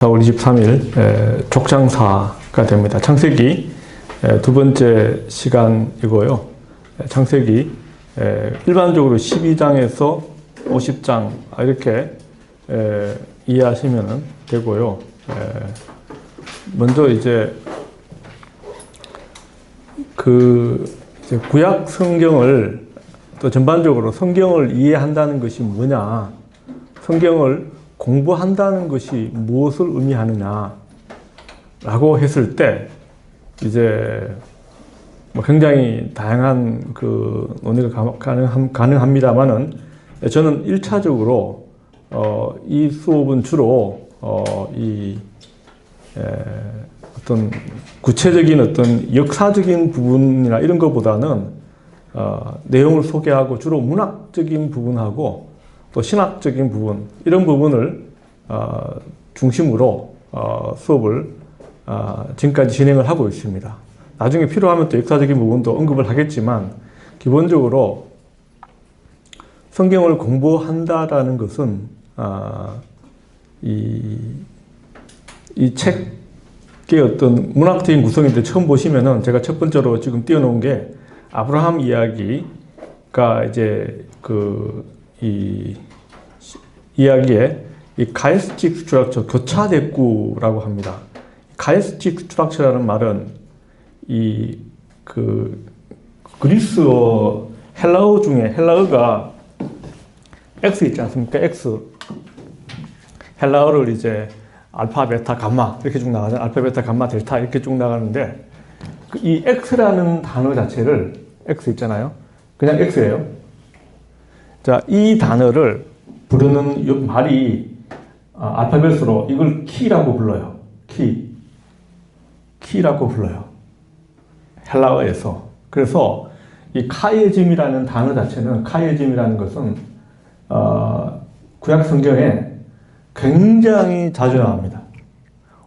4월 23일 족장사가 됩니다. 창세기 두 번째 시간이고요. 창세기 일반적으로 12장에서 50장 이렇게 이해하시면 되고요. 먼저 이제 구약 성경을 또 전반적으로 성경을 이해한다는 것이 뭐냐, 성경을 공부한다는 것이 무엇을 의미하느냐 라고 했을 때 이제 굉장히 다양한 논의가 가능합니다만은 저는 1차적으로 이 수업은 주로 어떤 구체적인 어떤 역사적인 부분이나 이런 것보다는 내용을 소개하고 주로 문학적인 부분하고 또 신학적인 부분, 이런 부분을 중심으로 수업을 지금까지 진행을 하고 있습니다. 나중에 필요하면 또 역사적인 부분도 언급을 하겠지만, 기본적으로 성경을 공부한다라는 것은 이 책의 어떤 문학적인 구성인데, 처음 보시면은 제가 첫 번째로 지금 띄워놓은 게 아브라함 이야기가 이제 이 이야기에 이 가이스틱 스트럭처, 교차 대꾸라고 합니다. 가이스틱 스트럭처라는 말은 그리스어, 헬라어 중에 헬라어가 X 있지 않습니까? X. 헬라어를 이제 알파, 베타, 감마 이렇게 쭉 나가잖아요. 알파, 베타, 감마, 델타 이렇게 쭉 나가는데, 이 X라는 단어 자체를, X 있잖아요. 그냥 X예요. 자, 이 단어를 부르는 말이 알파벳으로 이걸 키라고 불러요. 키라고 불러요. 헬라어에서. 그래서 이 카이즘이라는 단어 자체는, 카이즘이라는 것은 구약 성경에 굉장히 자주 나옵니다.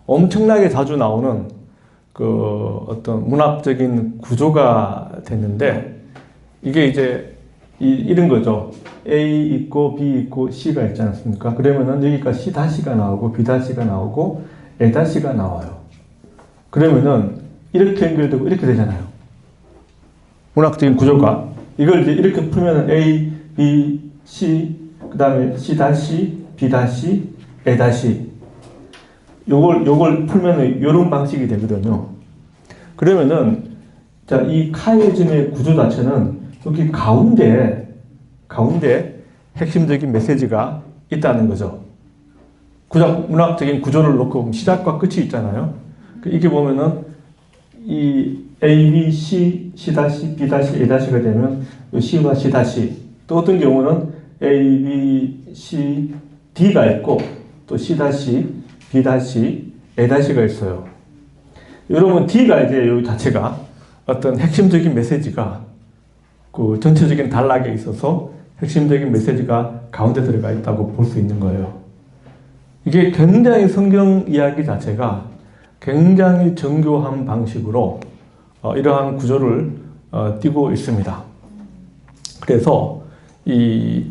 엄청나게 자주 나오는 어떤 문학적인 구조가 됐는데, 이게 이제 이런 거죠. A 있고 B 있고 C가 있지 않습니까? 그러면은 여기가 C-가 나오고 B-가 나오고 A-가 나와요. 그러면은 이렇게 연결되고 이렇게 되잖아요. 문학적인 구조가. 이걸 이제 이렇게 풀면은 A, B, C, 그 다음에 C-, B-, A-. 요걸 풀면은 요런 방식이 되거든요. 그러면은, 자, 이 카이즘의 구조 자체는 여기 가운데 핵심적인 메시지가 있다는 거죠. 문학적인 구조를 놓고 시작과 끝이 있잖아요. 이게 보면은 이 A, B, C, C-, B-, A-가 되면 이 C와 C-, 또 어떤 경우는 A, B, C, D가 있고 또 C-, B-, A-가 있어요. 여러분, D가 이제 이 자체가 어떤 핵심적인 메시지가 전체적인 단락에 있어서 핵심적인 메시지가 가운데 들어가 있다고 볼 수 있는 거예요. 이게 굉장히 성경 이야기 자체가 굉장히 정교한 방식으로 이러한 구조를 띠고 있습니다. 그래서 이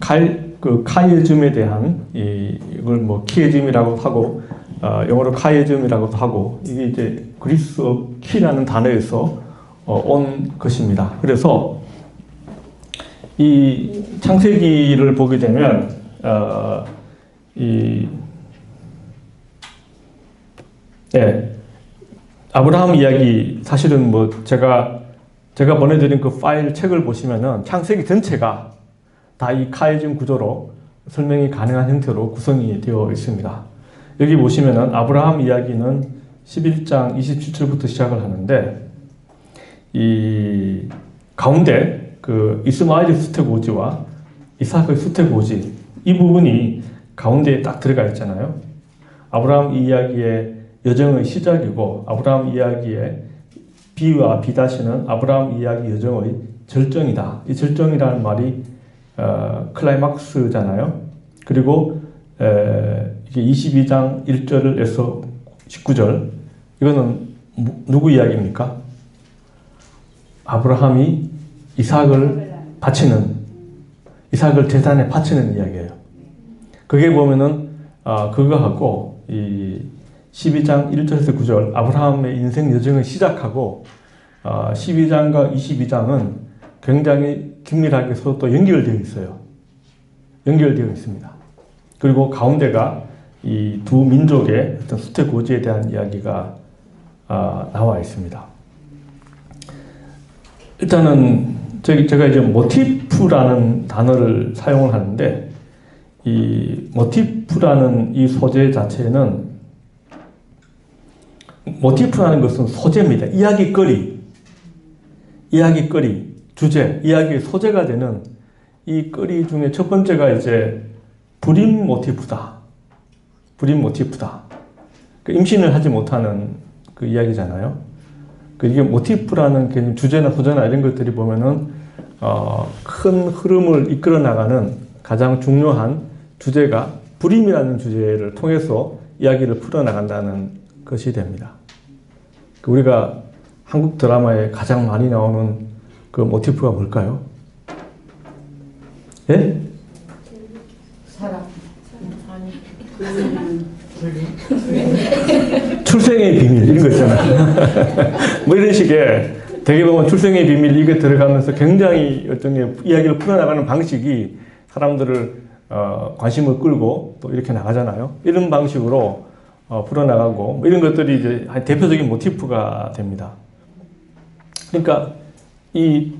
카이즘에 대한 이걸 키에즘이라고 하고, 영어로 카이즘이라고도 하고, 이게 이제 그리스어 키라는 단어에서 온 것입니다. 그래서 이 창세기를 보게 되면 아브라함 이야기, 사실은 제가 보내드린 그 파일 책을 보시면은 창세기 전체가 다 이 카이즘 구조로 설명이 가능한 형태로 구성이 되어 있습니다. 여기 보시면은 아브라함 이야기는 11장 27절부터 시작을 하는데, 이 가운데 이스마엘의 수태고지와 이삭의 수태고지, 이 부분이 가운데에 딱 들어가 있잖아요. 아브라함 이야기의 여정의 시작이고, 아브라함 이야기의 B와 B-는 아브라함 이야기 여정의 절정이다. 이 절정이라는 말이 클라이막스잖아요. 그리고 이게 22장 1절에서 19절, 이거는 누구 이야기입니까? 아브라함이 이삭을 제단에 바치는 이야기예요. 그게 보면은 그거하고 이 12장 1절에서 9절 아브라함의 인생 여정을 시작하고 12장과 22장은 굉장히 긴밀하게 서로 또 연결되어 있어요. 연결되어 있습니다. 그리고 가운데가 이 두 민족의 어떤 수태고지에 대한 이야기가 나와 있습니다. 일단은 제가 이제 모티프라는 단어를 사용을 하는데 이 모티프라는 이 소재 자체는 모티프라는 것은 소재입니다. 이야기거리, 주제, 이야기의 소재가 되는 이 거리 중에 첫 번째가 이제 불임 모티프다. 그 임신을 하지 못하는 그 이야기잖아요. 이게 모티프라는 개념, 주제나 소재나 이런 것들이 보면은 큰 흐름을 이끌어 나가는 가장 중요한 주제가 불임이라는 주제를 통해서 이야기를 풀어 나간다는 것이 됩니다. 우리가 한국 드라마에 가장 많이 나오는 그 모티프가 뭘까요? 예? 사람. 출생의 비밀 이런 거 있잖아요. 뭐 이런 식의 되게 보면 출생의 비밀 이게 들어가면서 굉장히 어떤 이야기를 풀어나가는 방식이 사람들을 관심을 끌고 또 이렇게 나가잖아요. 이런 방식으로 풀어나가고 뭐 이런 것들이 이제 대표적인 모티프가 됩니다. 그러니까 이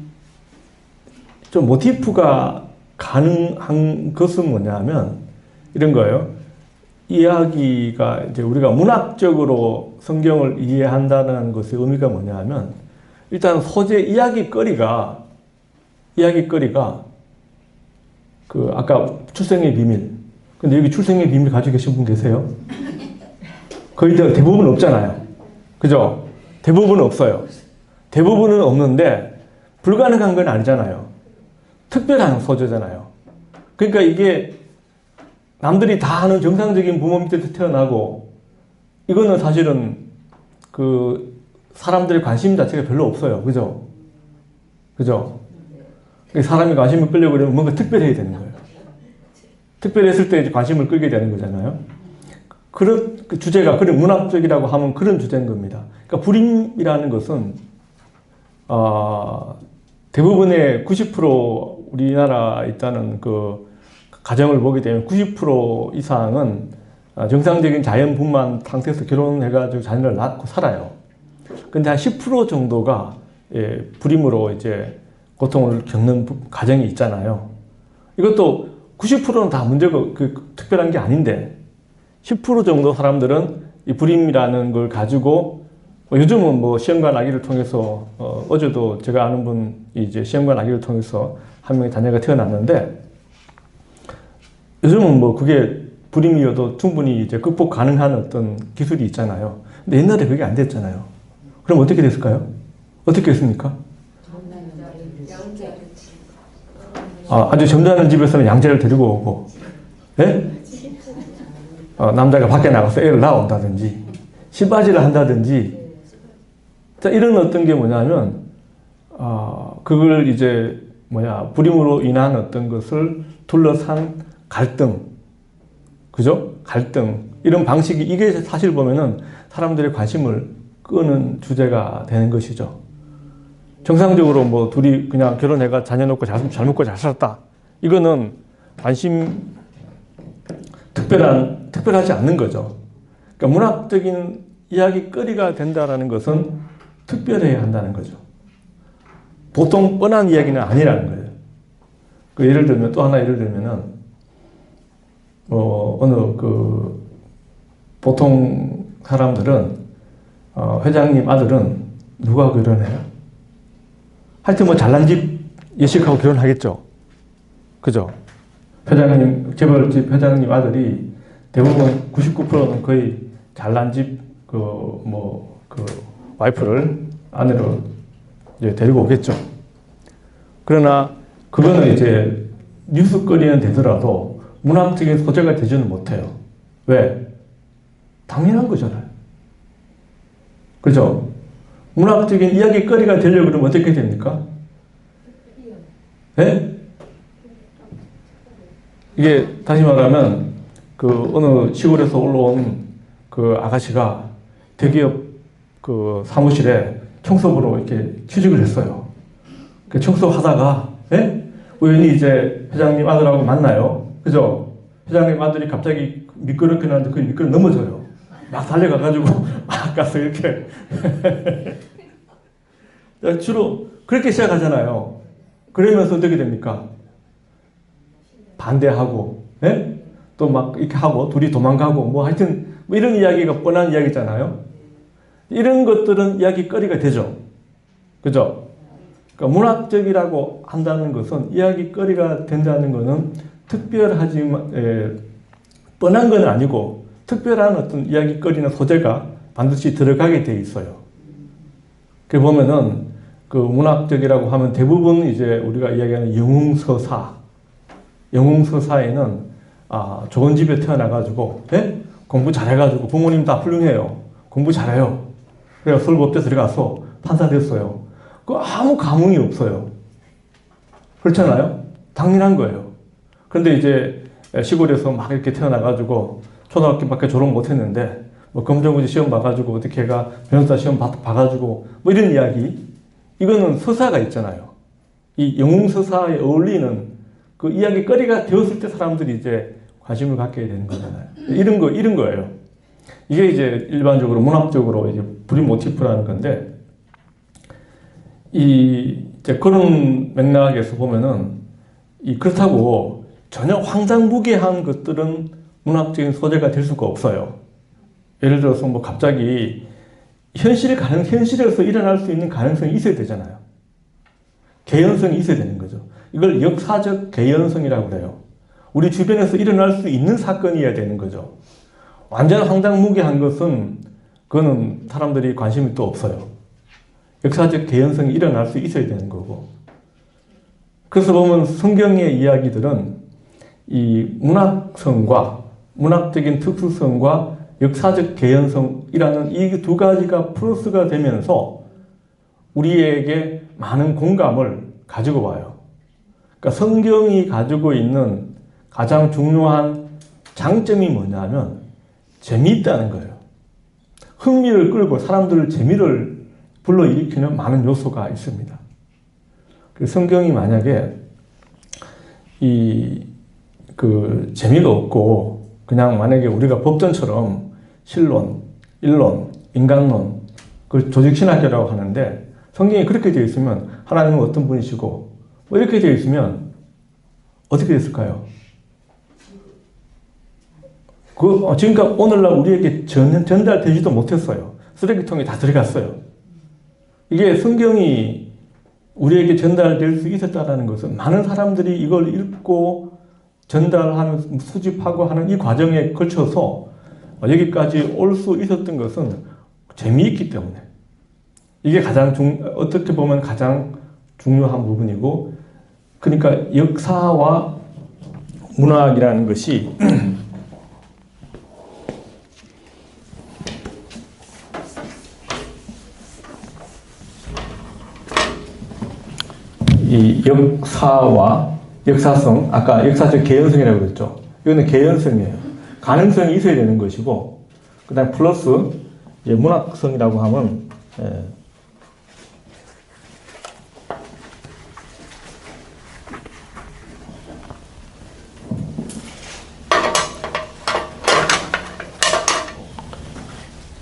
좀 모티프가 가능한 것은 뭐냐면 이런 거예요. 이야기가 이제 우리가 문학적으로 성경을 이해한다는 것의 의미가 뭐냐면 일단 소재 이야기거리가 그 아까 출생의 비밀. 근데 여기 출생의 비밀 가지고 계신 분 계세요? 거의 대부분 없잖아요. 그죠? 대부분은 없어요. 대부분은 없는데 불가능한 건 아니잖아요. 특별한 소재잖아요. 그러니까 이게 남들이 다 아는 정상적인 부모 밑에서 태어나고 이거는 사실은 그 사람들의 관심 자체가 별로 없어요. 그죠? 사람이 관심을 끌려고 그러면 뭔가 특별해야 되는 거예요. 특별했을 때 이제 관심을 끌게 되는 거잖아요. 그런 그 주제가 그런 문학적이라고 하면 그런 주제인 겁니다. 그러니까 불임이라는 것은 대부분의 90% 우리나라에 있다는 그 가정을 보게 되면 90% 이상은 정상적인 자연분만 상태에서 결혼해가지고 자녀를 낳고 살아요. 근데 한 10% 정도가 불임으로 이제 고통을 겪는 가정이 있잖아요. 이것도 90%는 다 문제가 특별한 게 아닌데 10% 정도 사람들은 이 불임이라는 걸 가지고 요즘은 뭐 시험관 아기를 통해서 어제도 제가 아는 분이 이제 시험관 아기를 통해서 한 명의 자녀가 태어났는데 요즘은 뭐 그게 불임이어도 충분히 이제 극복 가능한 어떤 기술이 있잖아요. 근데 옛날에 그게 안 됐잖아요. 그럼 어떻게 됐을까요? 어떻게 했습니까? 아주 점잖은 집에서는 양자를 데리고 오고, 예? 남자가 밖에 나가서 애를 낳아온다든지, 신바지를 한다든지, 자, 이런 어떤 게 뭐냐면, 그걸 이제, 불임으로 인한 어떤 것을 둘러싼 갈등, 그죠? 갈등. 이런 방식이, 이게 사실 보면은 사람들의 관심을 끄는 주제가 되는 것이죠. 정상적으로 뭐 둘이 그냥 결혼해가 자녀 놓고 잘 먹고 잘 살았다. 이거는 특별하지 않는 거죠. 그러니까 문학적인 이야기거리가 된다라는 것은 특별해야 한다는 거죠. 보통 뻔한 이야기는 아니라는 거예요. 그 예를 들면, 또 하나 예를 들면은, 보통 사람들은, 회장님 아들은 누가 결혼해요? 하여튼 뭐 잘난 집 예식하고 결혼하겠죠. 그죠? 재벌집 회장님 아들이 대부분 99%는 거의 잘난 집 와이프를 아내로 이제 데리고 오겠죠. 그러나 그거는 이제 뉴스거리는 되더라도 문학적인 소재가 되지는 못해요. 왜? 당연한 거잖아요. 그죠? 문학적인 이야기거리가 되려고 그러면 어떻게 됩니까? 네? 이게 다시 말하면 그 어느 시골에서 올라온 그 아가씨가 대기업 그 사무실에 청소부로 이렇게 취직을 했어요. 그 청소하다가, 예? 우연히 이제 회장님 아들하고 만나요. 그죠? 회장님 아들이 갑자기 미끄럽게 나는데 그 미끄러 넘어져요. 막 달려가가지고, 막 가서 이렇게. 주로 그렇게 시작하잖아요. 그러면서 어떻게 됩니까? 반대하고, 예? 또 막 이렇게 하고, 둘이 도망가고, 뭐 하여튼, 뭐 이런 이야기가 뻔한 이야기잖아요. 이런 것들은 이야기거리가 되죠. 그죠? 그러니까 문학적이라고 한다는 것은 이야기거리가 된다는 것은 특별하지만, 뻔한 건 아니고, 특별한 어떤 이야기거리나 소재가 반드시 들어가게 돼 있어요. 그 보면은, 그 문학적이라고 하면 대부분 이제 우리가 이야기하는 영웅서사, 영웅서사에는 좋은 집에 태어나가지고, 예? 공부 잘해가지고, 부모님 다 훌륭해요. 공부 잘해요. 그래서 서울법대 들어가서 판사 됐어요. 그 아무 감흥이 없어요. 그렇잖아요? 당연한 거예요. 그런데 이제 시골에서 막 이렇게 태어나가지고, 초등학교밖에 졸업 못했는데, 뭐 검정고시 시험 봐가지고, 어떻게 해가 변호사 시험 봐가지고, 뭐 이런 이야기. 이거는 서사가 있잖아요. 이 영웅서사에 어울리는 그 이야기거리가 되었을 때 사람들이 이제 관심을 갖게 되는 거잖아요. 이런 거예요. 이게 이제 일반적으로 문학적으로 이제 브릿 모티프라는 건데, 이제 그런 맥락에서 보면은, 그렇다고 전혀 황당무계한 것들은 문학적인 소재가 될 수가 없어요. 예를 들어서 뭐 갑자기 현실에서 일어날 수 있는 가능성이 있어야 되잖아요. 개연성이 있어야 되는 거죠. 이걸 역사적 개연성이라고 그래요. 우리 주변에서 일어날 수 있는 사건이어야 되는 거죠. 완전 황당무계한 것은 그거는 사람들이 관심이 또 없어요. 역사적 개연성이 일어날 수 있어야 되는 거고. 그래서 보면 성경의 이야기들은 이 문학성과 문학적인 특수성과 역사적 개연성이라는 이 두 가지가 플러스가 되면서 우리에게 많은 공감을 가지고 와요. 그러니까 성경이 가지고 있는 가장 중요한 장점이 뭐냐면 재미있다는 거예요. 흥미를 끌고 사람들 재미를 불러일으키는 많은 요소가 있습니다. 성경이 만약에 재미가 없고 그냥 만약에 우리가 법전처럼 신론, 일론, 인간론, 그걸 조직신학이라고 하는데 성경이 그렇게 되어 있으면 하나님은 어떤 분이시고 뭐 이렇게 되어 있으면 어떻게 됐을까요? 지금까지 오늘날 우리에게 전달되지도 못했어요. 쓰레기통에 다 들어갔어요. 이게 성경이 우리에게 전달될 수 있었다는 것은 많은 사람들이 이걸 읽고 전달하는, 수집하고 하는 이 과정에 걸쳐서 여기까지 올 수 있었던 것은 재미있기 때문에 이게 어떻게 보면 가장 중요한 부분이고, 그러니까 역사와 문학이라는 것이 이 역사와 역사성, 아까 역사적 개연성이라고 그랬죠. 이거는 개연성이에요. 가능성이 있어야 되는 것이고, 그 다음에 플러스 이제 문학성이라고 하면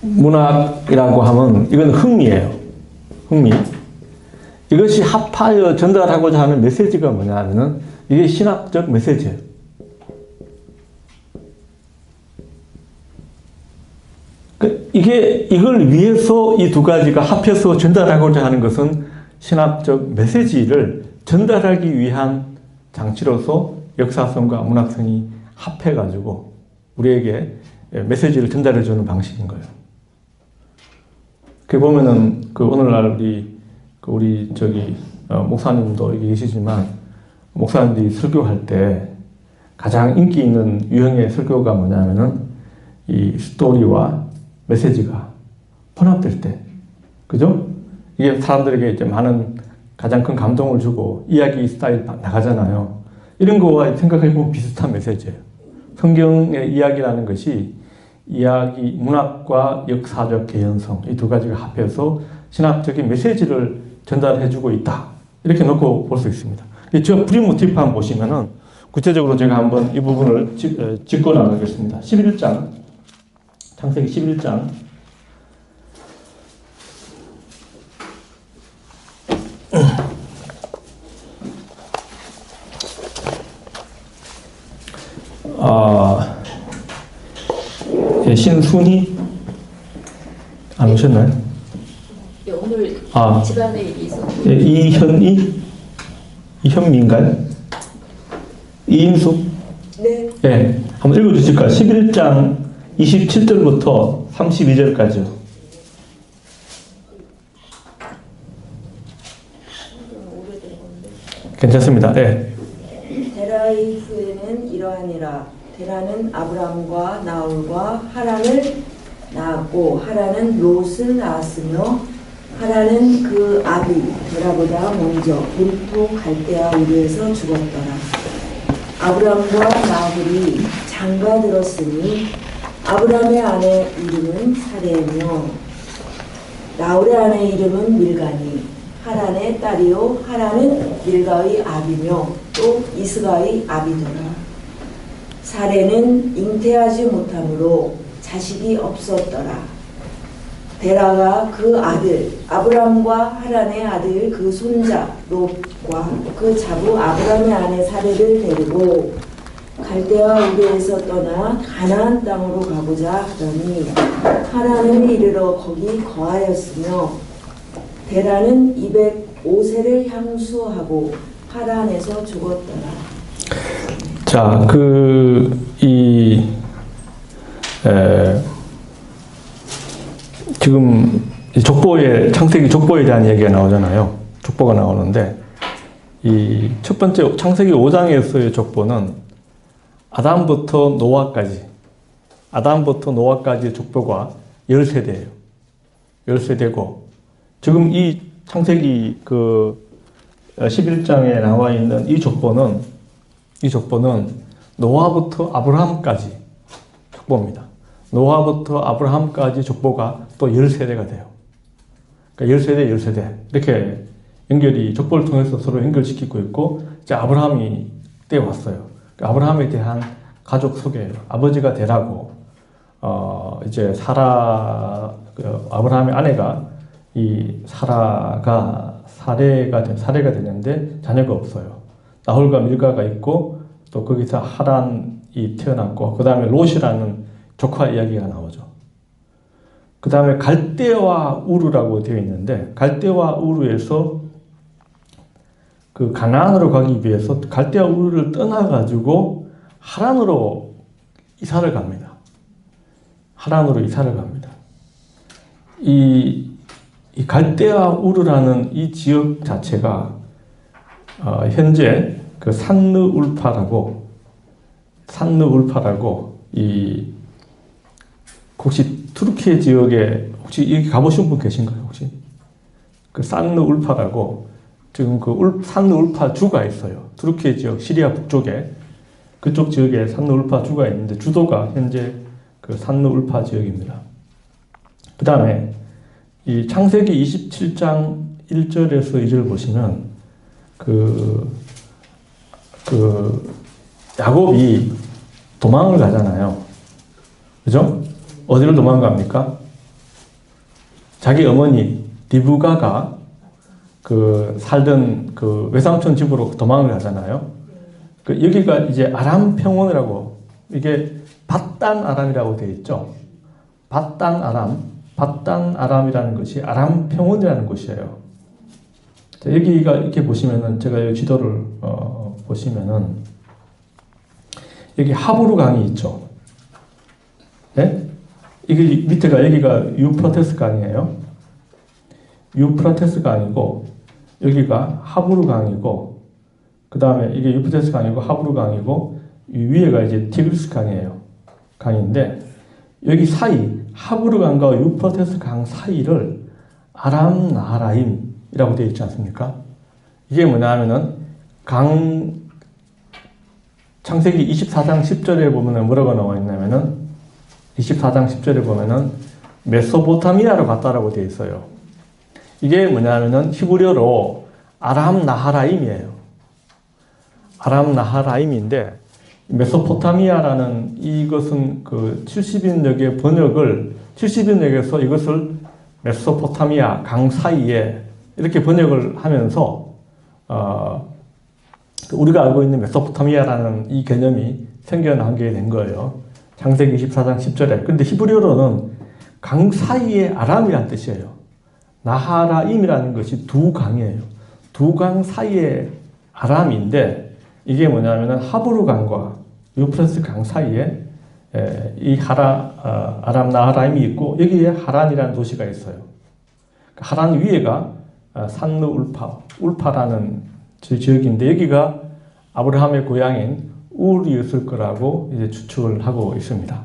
문학이라고 하면 이건 흥미예요. 흥미. 이것이 합하여 전달하고자 하는 메시지가 뭐냐 하면은 이게 신학적 메시지예요. 이걸 위해서 이 두 가지가 합해서 전달하고자 하는 것은 신학적 메시지를 전달하기 위한 장치로서 역사성과 문학성이 합해가지고 우리에게 메시지를 전달해주는 방식인 거예요. 그 보면은 오늘날 우리 목사님도 여기 계시지만 목사님들이 설교할 때 가장 인기 있는 유형의 설교가 뭐냐면은 이 스토리와 메시지가 혼합될 때, 그죠? 이게 사람들에게 이제 가장 큰 감동을 주고 이야기 스타일 나가잖아요. 이런 거와 생각해보면 비슷한 메시지예요. 성경의 이야기라는 것이 이야기, 문학과 역사적 개연성 이 두 가지가 합해서 신학적인 메시지를 전달해주고 있다. 이렇게 놓고 볼 수 있습니다. 저 프리모티프 한번 보시면은 구체적으로 제가 한번 이 부분을 짚고 나가겠습니다. 11장, 창세기 11장. 신순이 안 오셨나요? 네, 오늘 집안에 일이 있어서. 이현미인가요? 이인숙? 네. 네, 한번 읽어주실까요? 11장 27절부터 32절까지요. 괜찮습니다. 네. 데라의 후에는 이러하니라. 데라는 아브람과 나홀과 하란을 낳았고 하란은 롯을 낳았으며 하란은 그 아비 데라보다 먼저 본토 갈대아 우르에서 죽었더라. 아브람과 나홀이 장가들었으니 아브람의 아내 이름은 사레며 나홀의 아내 이름은 밀가니 하란의 딸이요 하란은 밀가의 아비며 또 이스가의 아비더라. 사레는 잉태하지 못함으로 자식이 없었더라. 데라가 그 아들 아브람과 하란의 아들 그 손자 롯과 그 자부 아브람의 아내 사레를 데리고 갈대아 우르에서 떠나 가나안 땅으로 가고자 하더니 하란을 이르러 거기 거하였으며 데라는 205세를 향수하고 하란에서 죽었더라. 자, 지금 창세기 족보에 대한 얘기가 나오잖아요. 족보가 나오는데, 이 첫 번째 창세기 5장에서의 족보는 아담부터 노아까지의 족보가 10세대예요. 10세대고, 지금 이 창세기 11장에 나와 있는 이 족보는 노아부터 아브라함까지 족보입니다. 노아부터 아브라함까지 족보가 또 10세대가 돼요. 그러니까 10세대 이렇게 족보를 통해서 서로 연결시키고 있고, 이제 아브라함이 때 왔어요. 그러니까 아브라함에 대한 가족 소개예요. 아버지가 데라고, 이제 아브라함의 아내가 이 사레가 되는데 자녀가 없어요. 나홀과 밀가가 있고, 또 거기서 하란이 태어났고, 그 다음에 롯이라는 조카 이야기가 나오죠. 그 다음에 갈대와 우르라고 되어 있는데, 갈대와 우르에서 그 가나안으로 가기 위해서 갈대와 우르를 떠나가지고 하란으로 이사를 갑니다. 이 갈대아 우르라는 이 지역 자체가 현재 그 산르울파라고 혹시 투르키예 지역에 혹시 여기 가보신 분 계신가요? 혹시 그 산르울파라고 지금 그 산르울파 주가 있어요. 투르키예 지역 시리아 북쪽에 그쪽 지역에 산르울파 주가 있는데 주도가 현재 그 산르울파 지역입니다. 그 다음에 이 창세기 27장 1절에서 2절 보시면 야곱이 도망을 가잖아요. 그죠? 어디로 도망갑니까? 자기 어머니 리브가가 살던 외삼촌 집으로 도망을 가잖아요. 여기가 이제 아람 평원이라고, 이게 밧단 아람이라고 되어 있죠. 밧단 아람이라는 것이 아람 평원이라는 곳이에요. 자, 여기가 이렇게 보시면은, 제가 여기 지도를 보시면은 여기 하브루 강이 있죠. 네? 이게 밑에가, 여기가 유프라테스 강이에요. 유프라테스 강이고, 여기가 하브루 강이고, 그 다음에 이게 유프라테스 강이고 하브루 강이고, 이 위에가 이제 티그리스 강인데, 여기 사이 하브루 강과 유프라테스 강 사이를 아람 나하라임이라고 되어 있지 않습니까? 이게 뭐냐 하면은 창세기 24장 10절에 보면 뭐라고 나와 있냐면은, 24장 10절에 보면은 메소포타미아로 갔다라고 되어 있어요. 이게 뭐냐면은 히브리어로 아람 나하라임이에요. 아람 나하라임인데 메소포타미아라는 이것은 그 70인역의 번역을 70인역에서 이것을 메소포타미아 강 사이에 이렇게 번역을 하면서 우리가 알고 있는 메소포타미아라는 이 개념이 생겨난 게 된 거예요. 창세기 24장 10절에. 근데 히브리어로는 강 사이의 아람이라는 뜻이에요. 나하라임이라는 것이 두 강이에요. 두 강 사이의 아람인데 이게 뭐냐면은 하브루 강과 유프라스 강 사이에 이 아람 나하라임이 있고 여기에 하란이라는 도시가 있어요. 하란 위에가 산르 울파라는 지역인데 여기가 아브라함의 고향인 울이었을 거라고 이제 추측을 하고 있습니다.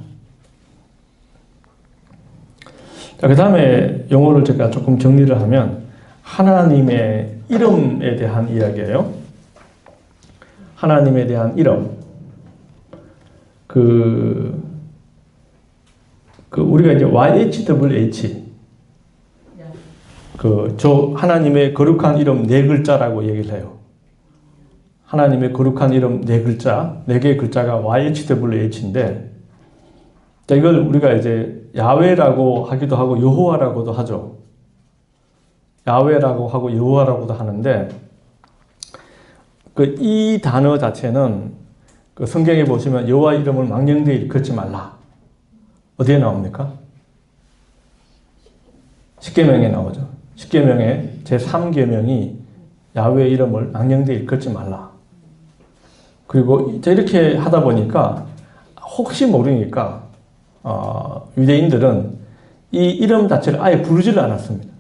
자, 그 다음에 용어를 제가 조금 정리를 하면 하나님의 이름에 대한 이야기예요. 하나님에 대한 이름. 우리가 이제 YHWH 저 하나님의 거룩한 이름 네 글자라고 얘기를 해요. 하나님의 거룩한 이름 네 글자, 네 개의 글자가 YHWH인데, 이걸 우리가 이제 야훼라고 하기도 하고 여호와라고도 하죠. 야훼라고 하고 여호와라고도 하는데, 이 단어 자체는 성경에 보시면 여호와 이름을 망령되이 일컫지 말라. 어디에 나옵니까? 십계명에 나오죠. 십계명의 제3계명이 야훼 이름을 망령되이 일컫지 말라. 그리고 이렇게 하다 보니까 혹시 모르니까 유대인들은 이 이름 자체를 아예 부르지를 않았습니다.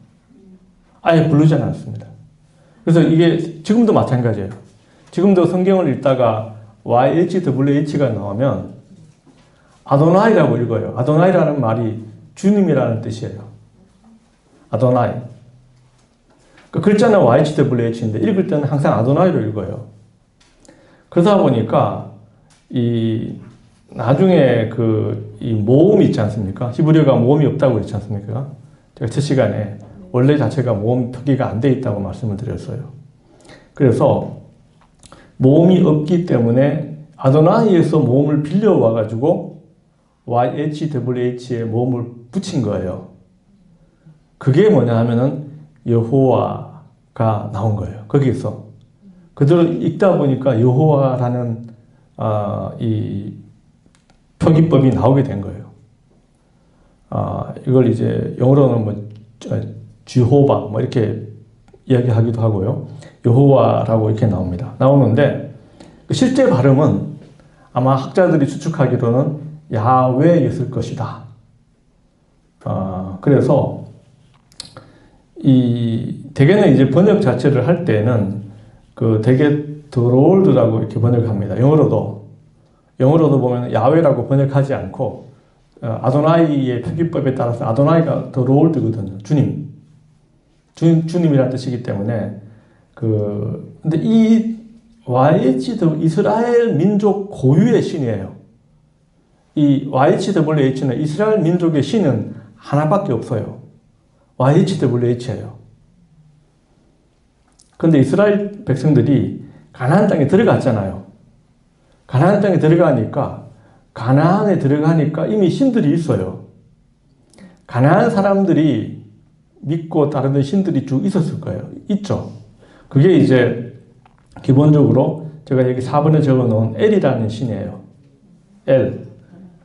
아예 부르지 않았습니다. 그래서 이게 지금도 마찬가지예요. 지금도 성경을 읽다가 YHWH가 나오면 아도나이라고 읽어요. 아도나이라는 말이 주님이라는 뜻이에요. 아도나이. 글자는 YHWH인데 읽을 때는 항상 아도나이로 읽어요. 그러다 보니까 나중에 이 모음이 있지 않습니까? 히브리어가 모음이 없다고 그랬지 않습니까? 제가 첫 시간에 원래 자체가 모음 표기가 안 돼 있다고 말씀을 드렸어요. 그래서 모음이 없기 때문에 아도나이에서 모음을 빌려와 가지고 YHWH에 모음을 붙인 거예요. 그게 뭐냐 하면은 여호와가 나온 거예요. 거기서 그대로 읽다 보니까 여호와라는 이 표기법이 나오게 된 거예요. 이걸 이제 영어로는 지호바 이렇게 이야기하기도 하고요. 여호와라고 이렇게 나오는데 실제 발음은 아마 학자들이 추측하기로는 야훼였을 것이다. 그래서 대개는 이제 번역 자체를 할 때는 되게 the Lord라고 이렇게 번역합니다. 영어로도 보면 야훼라고 번역하지 않고 아도나이의 표기법에 따라서 아도나이가 the Lord거든요. 주님이라는 뜻이기 때문에 근데 이 YH도 이스라엘 민족 고유의 신이에요. 이 YHWH는 이스라엘 민족의 신은 하나밖에 없어요. YHWH예요. 그런데 이스라엘 백성들이 가나안 땅에 들어갔잖아요. 가나안 땅에 들어가니까 이미 신들이 있어요. 가나안 사람들이 믿고 따르는 신들이 쭉 있었을 거예요. 있죠. 그게 이제 기본적으로 제가 여기 4번에 적어놓은 엘이라는 신이에요. 엘.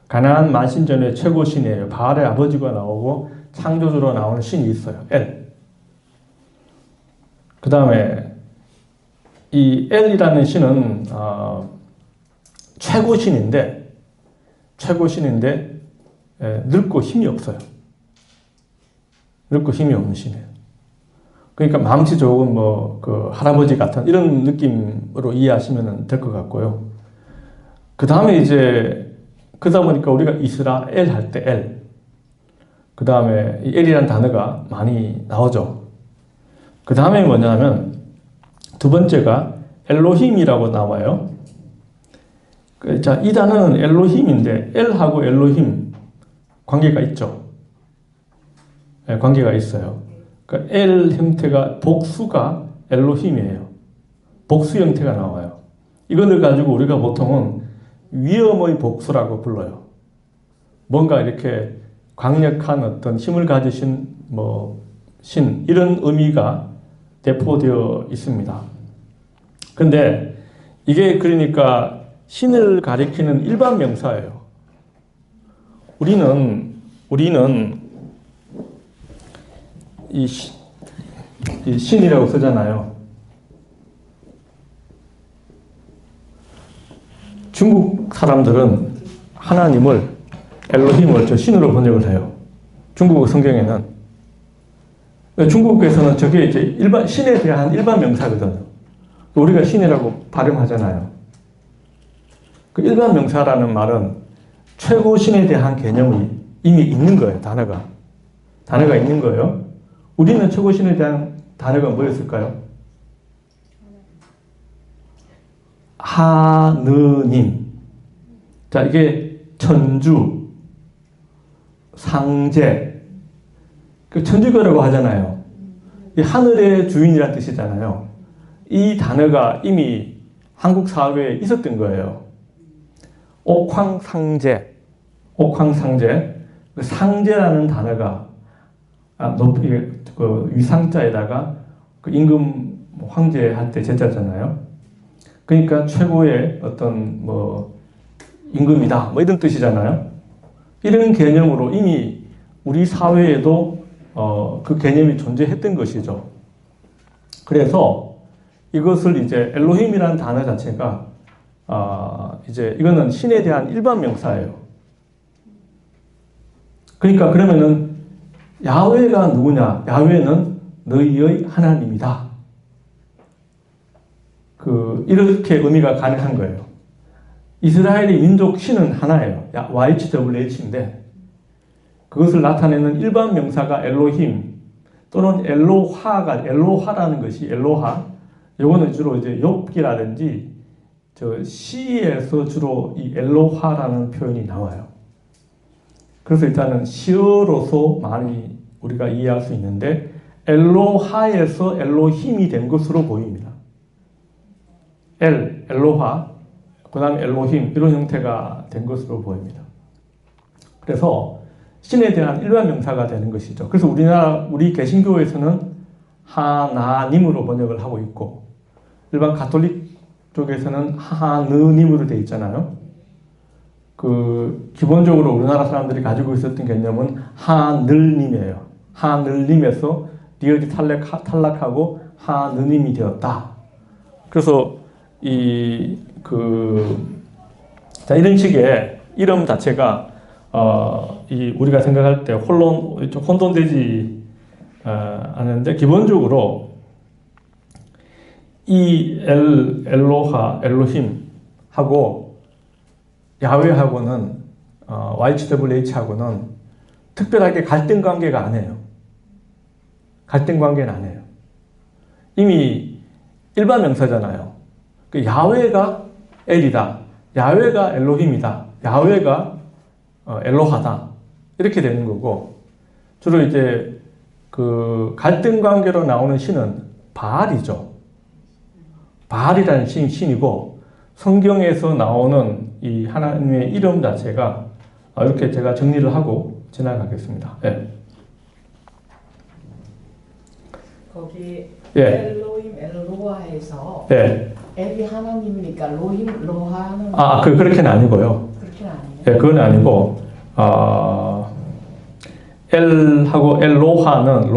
가나안 만신전의 최고 신이에요. 바알의 아버지가 나오고 창조주로 나오는 신이 있어요. 엘. 그 다음에 이 엘이라는 신은 최고 신인데 늙고 힘이 없어요. 늙고 힘이 없는 신이에요. 그러니까 망치 좋은 할아버지 같은 이런 느낌으로 이해하시면 될 것 같고요. 그 다음에 이제 그러다 보니까 우리가 이스라엘 할 때 엘. 그 다음에 이 엘이라는 단어가 많이 나오죠. 그 다음에 뭐냐면 두 번째가 엘로힘이라고 나와요. 자, 이 단어는 엘로힘인데 엘하고 엘로힘 관계가 있죠. 네, 관계가 있어요. 그러니까 엘 형태가 복수가 엘로힘이에요. 복수 형태가 나와요. 이거를 가지고 우리가 보통은 위엄의 복수라고 불러요. 뭔가 이렇게 강력한 어떤 힘을 가지신 신 이런 의미가 내포되어 있습니다. 근데 이게 그러니까 신을 가리키는 일반 명사예요. 우리는 이 신이라고 쓰잖아요. 중국 사람들은 하나님을 엘로힘을 저 신으로 번역을 해요. 중국 성경에는. 중국에서는 저게 이제 신에 대한 일반 명사거든요. 우리가 신이라고 발음하잖아요. 그 일반 명사라는 말은 최고 신에 대한 개념이 이미 있는 거예요. 단어가 있는 거예요. 우리는 최고 신에 대한 단어가 뭐였을까요? 하느님. 자, 이게 천주, 상제, 그 천주교라고 하잖아요. 이 하늘의 주인이라는 뜻이잖아요. 이 단어가 이미 한국 사회에 있었던 거예요. 옥황상제. 그 상제라는 단어가 그 위상자에다가 그 임금 황제 할 때 제자잖아요. 그러니까 최고의 어떤 임금이다 이런 뜻이잖아요. 이런 개념으로 이미 우리 사회에도 그 개념이 존재했던 것이죠. 그래서 이것을 이제 엘로힘이라는 단어 자체가 이제 이거는 신에 대한 일반 명사예요. 그러니까 그러면은 야훼가 누구냐? 야훼는 너희의 하나님이다. 이렇게 의미가 가능한 거예요. 이스라엘의 민족 신은 하나예요. YHWH인데 그것을 나타내는 일반 명사가 엘로힘 또는 엘로하라는 것이 엘로하. 요거는 주로 이제 욥기라든지 저 시에서 주로 이 엘로하라는 표현이 나와요. 그래서 일단은 시어로서 많이 우리가 이해할 수 있는데 엘로하에서 엘로힘이 된 것으로 보입니다. 엘로하, 그 다음에 엘로힘 이런 형태가 된 것으로 보입니다. 그래서 신에 대한 일반 명사가 되는 것이죠. 그래서 우리 개신교에서는 하나님으로 번역을 하고 있고 일반 가톨릭 쪽에서는 하느님으로 되어 있잖아요. 기본적으로 우리나라 사람들이 가지고 있었던 개념은 하늘님이에요. 하늘님에서 리을이 탈락하고 하느님이 되었다. 그래서 이런 식의 이름 자체가 우리가 생각할 때 혼돈되지 않는데 기본적으로 이 엘로하, 엘로힘하고 야훼하고는 YHWH하고는 특별하게 갈등 관계가 아니에요. 갈등 관계는 아니에요. 이미 일반 명사잖아요. 야훼가 엘이다. 야훼가 엘로힘이다. 야훼가 엘로하다. 이렇게 되는 거고 주로 이제 갈등 관계로 나오는 신은 바알이죠. 바알이라는 신이고 성경에서 나오는 이 하나님의 이름 자체가 이렇게 제가 정리를 하고 지나가겠습니다. 네. 거기 예. 엘로힘, 엘로하에서 네. 엘이 하나님이니까 로힘, 로하는 그렇게는 아니고요. 그렇게는 아니에요. 네, 그건 아니고 엘하고 엘로하는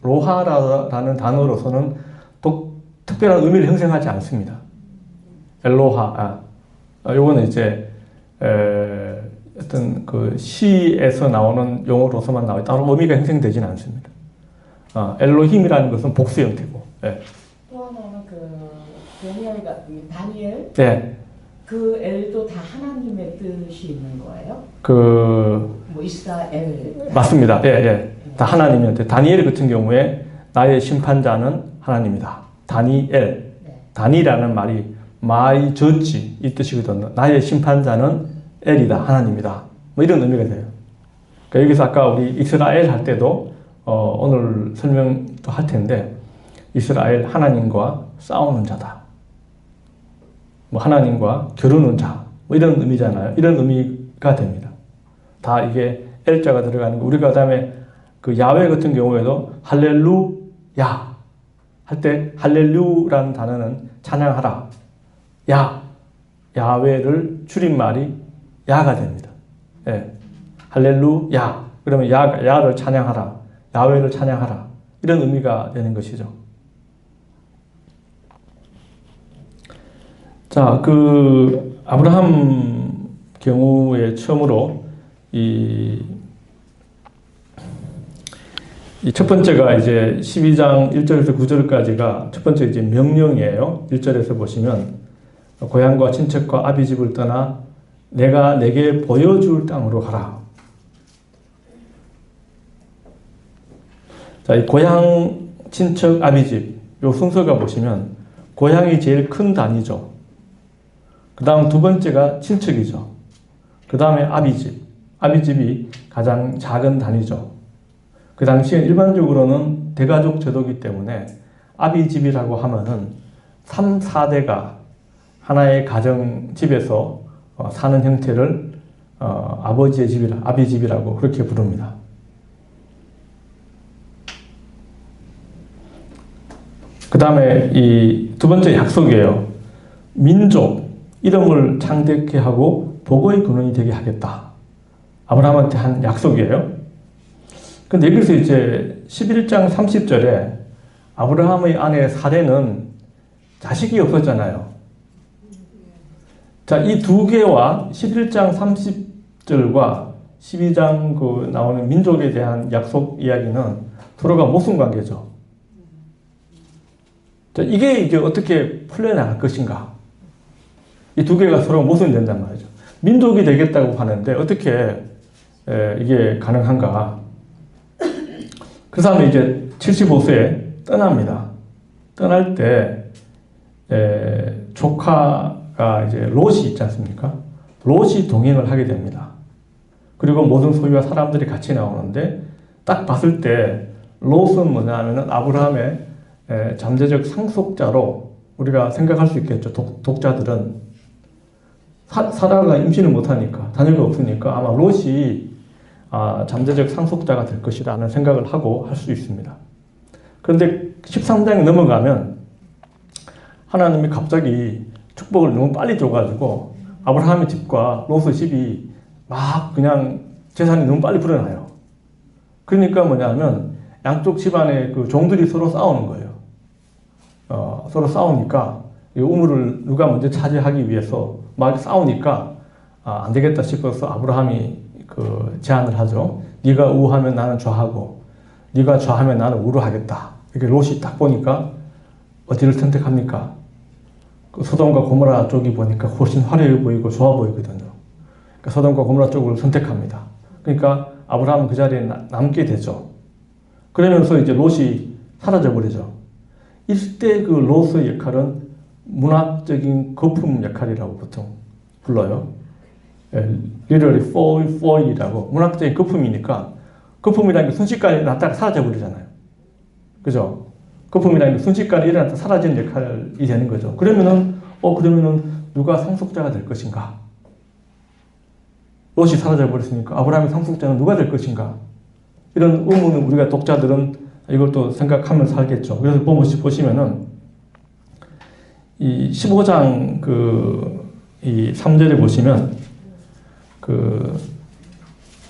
로하라는 단어로서는 또 특별한 의미를 형성하지 않습니다. 엘로하, 요거는 이제 어떤 시에서 나오는 용어로서만 나와요. 따로 의미가 형성되지는 않습니다. 엘로힘이라는 것은 복수 형태고. 네. 또 하나는 다니엘가 다니엘. 네. 그 엘도 다 하나님의 뜻이 있는 거예요? 이스라엘. 맞습니다. 예, 예. 다 하나님인데 다니엘 같은 경우에 나의 심판자는 하나님이다. 다니엘. 네. 다니라는 말이 my judge 이 뜻이거든요. 나의 심판자는 엘이다. 하나님이다. 뭐 이런 의미가 돼요. 그러니까 여기서 아까 우리 이스라엘 할 때도 오늘 설명도 할 텐데 이스라엘 하나님과 싸우는 자다. 뭐 하나님과 겨루는 자. 뭐 이런 의미잖아요. 이런 의미가 됩니다. 다 이게 L자가 들어가는 거. 우리가 그다음에 그 야훼 같은 경우에도 할렐루야 할 때 할렐루라는 단어는 찬양하라. 야훼를 줄임말이 야가 됩니다. 예. 할렐루야. 그러면 야를 찬양하라. 야훼를 찬양하라. 이런 의미가 되는 것이죠. 자, 그 아브라함 경우에 처음으로 이 첫 번째가 이제 12장 1절에서 9절까지가 첫 번째 이제 명령이에요. 1절에서 보시면 고향과 친척과 아비 집을 떠나 내가 내게 보여줄 땅으로 가라. 자, 이 고향, 친척, 아비 집, 요 순서가 보시면 고향이 제일 큰 단위죠. 그 다음 두 번째가 친척이죠. 그 다음에 아비 집, 아비 집이 가장 작은 단위죠. 그 당시에 일반적으로는 대가족 제도이기 때문에 아비 집이라고 하면은 3, 4대가 하나의 가정 집에서 사는 형태를 아버지의 집이라, 아비 집이라고 그렇게 부릅니다. 그 다음에 이 두 번째 약속이에요. 민족, 이름을 창대케 하고 복의 근원이 되게 하겠다. 아브라함한테 한 약속이에요. 근데 여기서 이제 11장 30절에 아브라함의 아내 사레는 자식이 없었잖아요. 자, 이 두 개와 11장 30절과 12장 그 나오는 민족에 대한 약속 이야기는 서로가 모순 관계죠. 자, 이게 이제 어떻게 풀려나갈 것인가? 이 두 개가 서로 모순된단 말이죠. 민족이 되겠다고 하는데 어떻게 이게 가능한가? 그 다음에 이제 75세에 떠납니다. 떠날 때 조카가 이제 롯이 있지 않습니까? 롯이 동행을 하게 됩니다. 그리고 모든 소유와 사람들이 같이 나오는데 딱 봤을 때 롯은 뭐냐 하면은 아브라함의 잠재적 상속자로 우리가 생각할 수 있겠죠. 독자들은 사라가 임신을 못하니까 자녀가 없으니까 아마 롯이 잠재적 상속자가 될 것이라는 생각을 하고 할 수 있습니다. 그런데 13장에 넘어가면 하나님이 갑자기 축복을 너무 빨리 줘가지고 아브라함의 집과 롯의 집이 막 그냥 재산이 너무 빨리 불어나요. 그러니까 뭐냐면 양쪽 집안의 그 종들이 서로 싸우는 거예요. 서로 싸우니까 이 우물을 누가 먼저 차지하기 위해서 막 싸우니까 안 되겠다 싶어서 아브라함이 그 제안을 하죠. 네가 우하면 나는 좌하고 네가 좌하면 나는 우로 하겠다. 이렇게 롯이 딱 보니까 어디를 선택합니까? 그 소돔과 고모라 쪽이 보니까 훨씬 화려해 보이고 좋아 보이거든요. 그러니까 소돔과 고모라 쪽을 선택합니다. 그러니까 아브라함은 그 자리에 남게 되죠. 그러면서 이제 롯이 사라져버리죠. 이때 그 롯의 역할은 문학적인 거품 역할이라고 보통 불러요. literally foil이라고 문학적인 거품이니까 거품이라는 게 순식간에 났다가 사라져버리잖아요. 그죠? 거품이라는 게 순식간에 일어났다 사라지는 역할이 되는 거죠. 그러면은 누가 상속자가 될 것인가? 롯이 사라져버렸으니까 아브라함의 상속자는 누가 될 것인가? 이런 의문을 우리가 독자들은 이걸 또 생각하면서 살겠죠. 그래서 보시면은 이 15장 이 3절에 보시면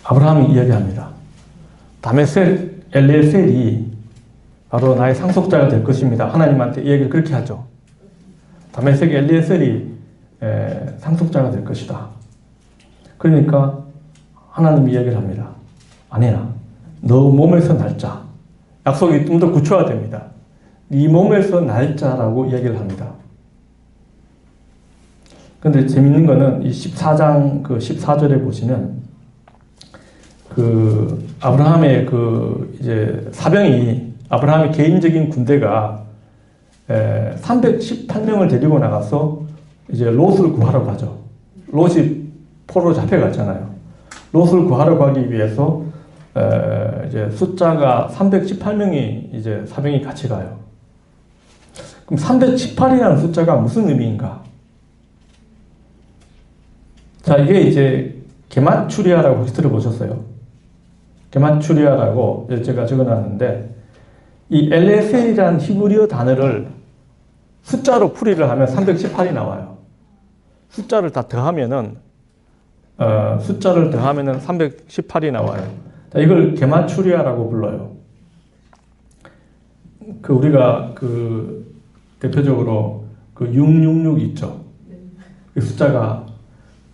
아브라함이 이야기합니다. 다메섹 엘리에셀이 바로 나의 상속자가 될 것입니다. 하나님한테 이야기를 그렇게 하죠. 다메섹 엘리에셀이 상속자가 될 것이다. 그러니까 하나님이 이야기를 합니다. 아니야. 너 몸에서 날자. 약속이 좀 더 구체화됩니다. 네 몸에서 날자라고 이야기를 합니다. 근데 재밌는 거는 이 14장 14절에 보시면 아브라함의 이제 사병이 아브라함의 개인적인 군대가 318명을 데리고 나가서 이제 롯을 구하러 가죠. 롯이 포로로 잡혀갔잖아요. 롯을 구하러 가기 위해서 이제 숫자가 318명이 이제 사병이 같이 가요. 그럼 318이라는 숫자가 무슨 의미인가? 자, 이게 이제 게마추리아라고 혹시 들어보셨어요? 게마추리아라고 제가 적어놨는데, 이 엘레셀이라는 히브리어 단어를 숫자로 풀이를 하면 318이 나와요. 숫자를 다 더하면은 318이 나와요. 자, 이걸 게마추리아라고 불러요. 우리가 대표적으로 666 있죠. 그 숫자가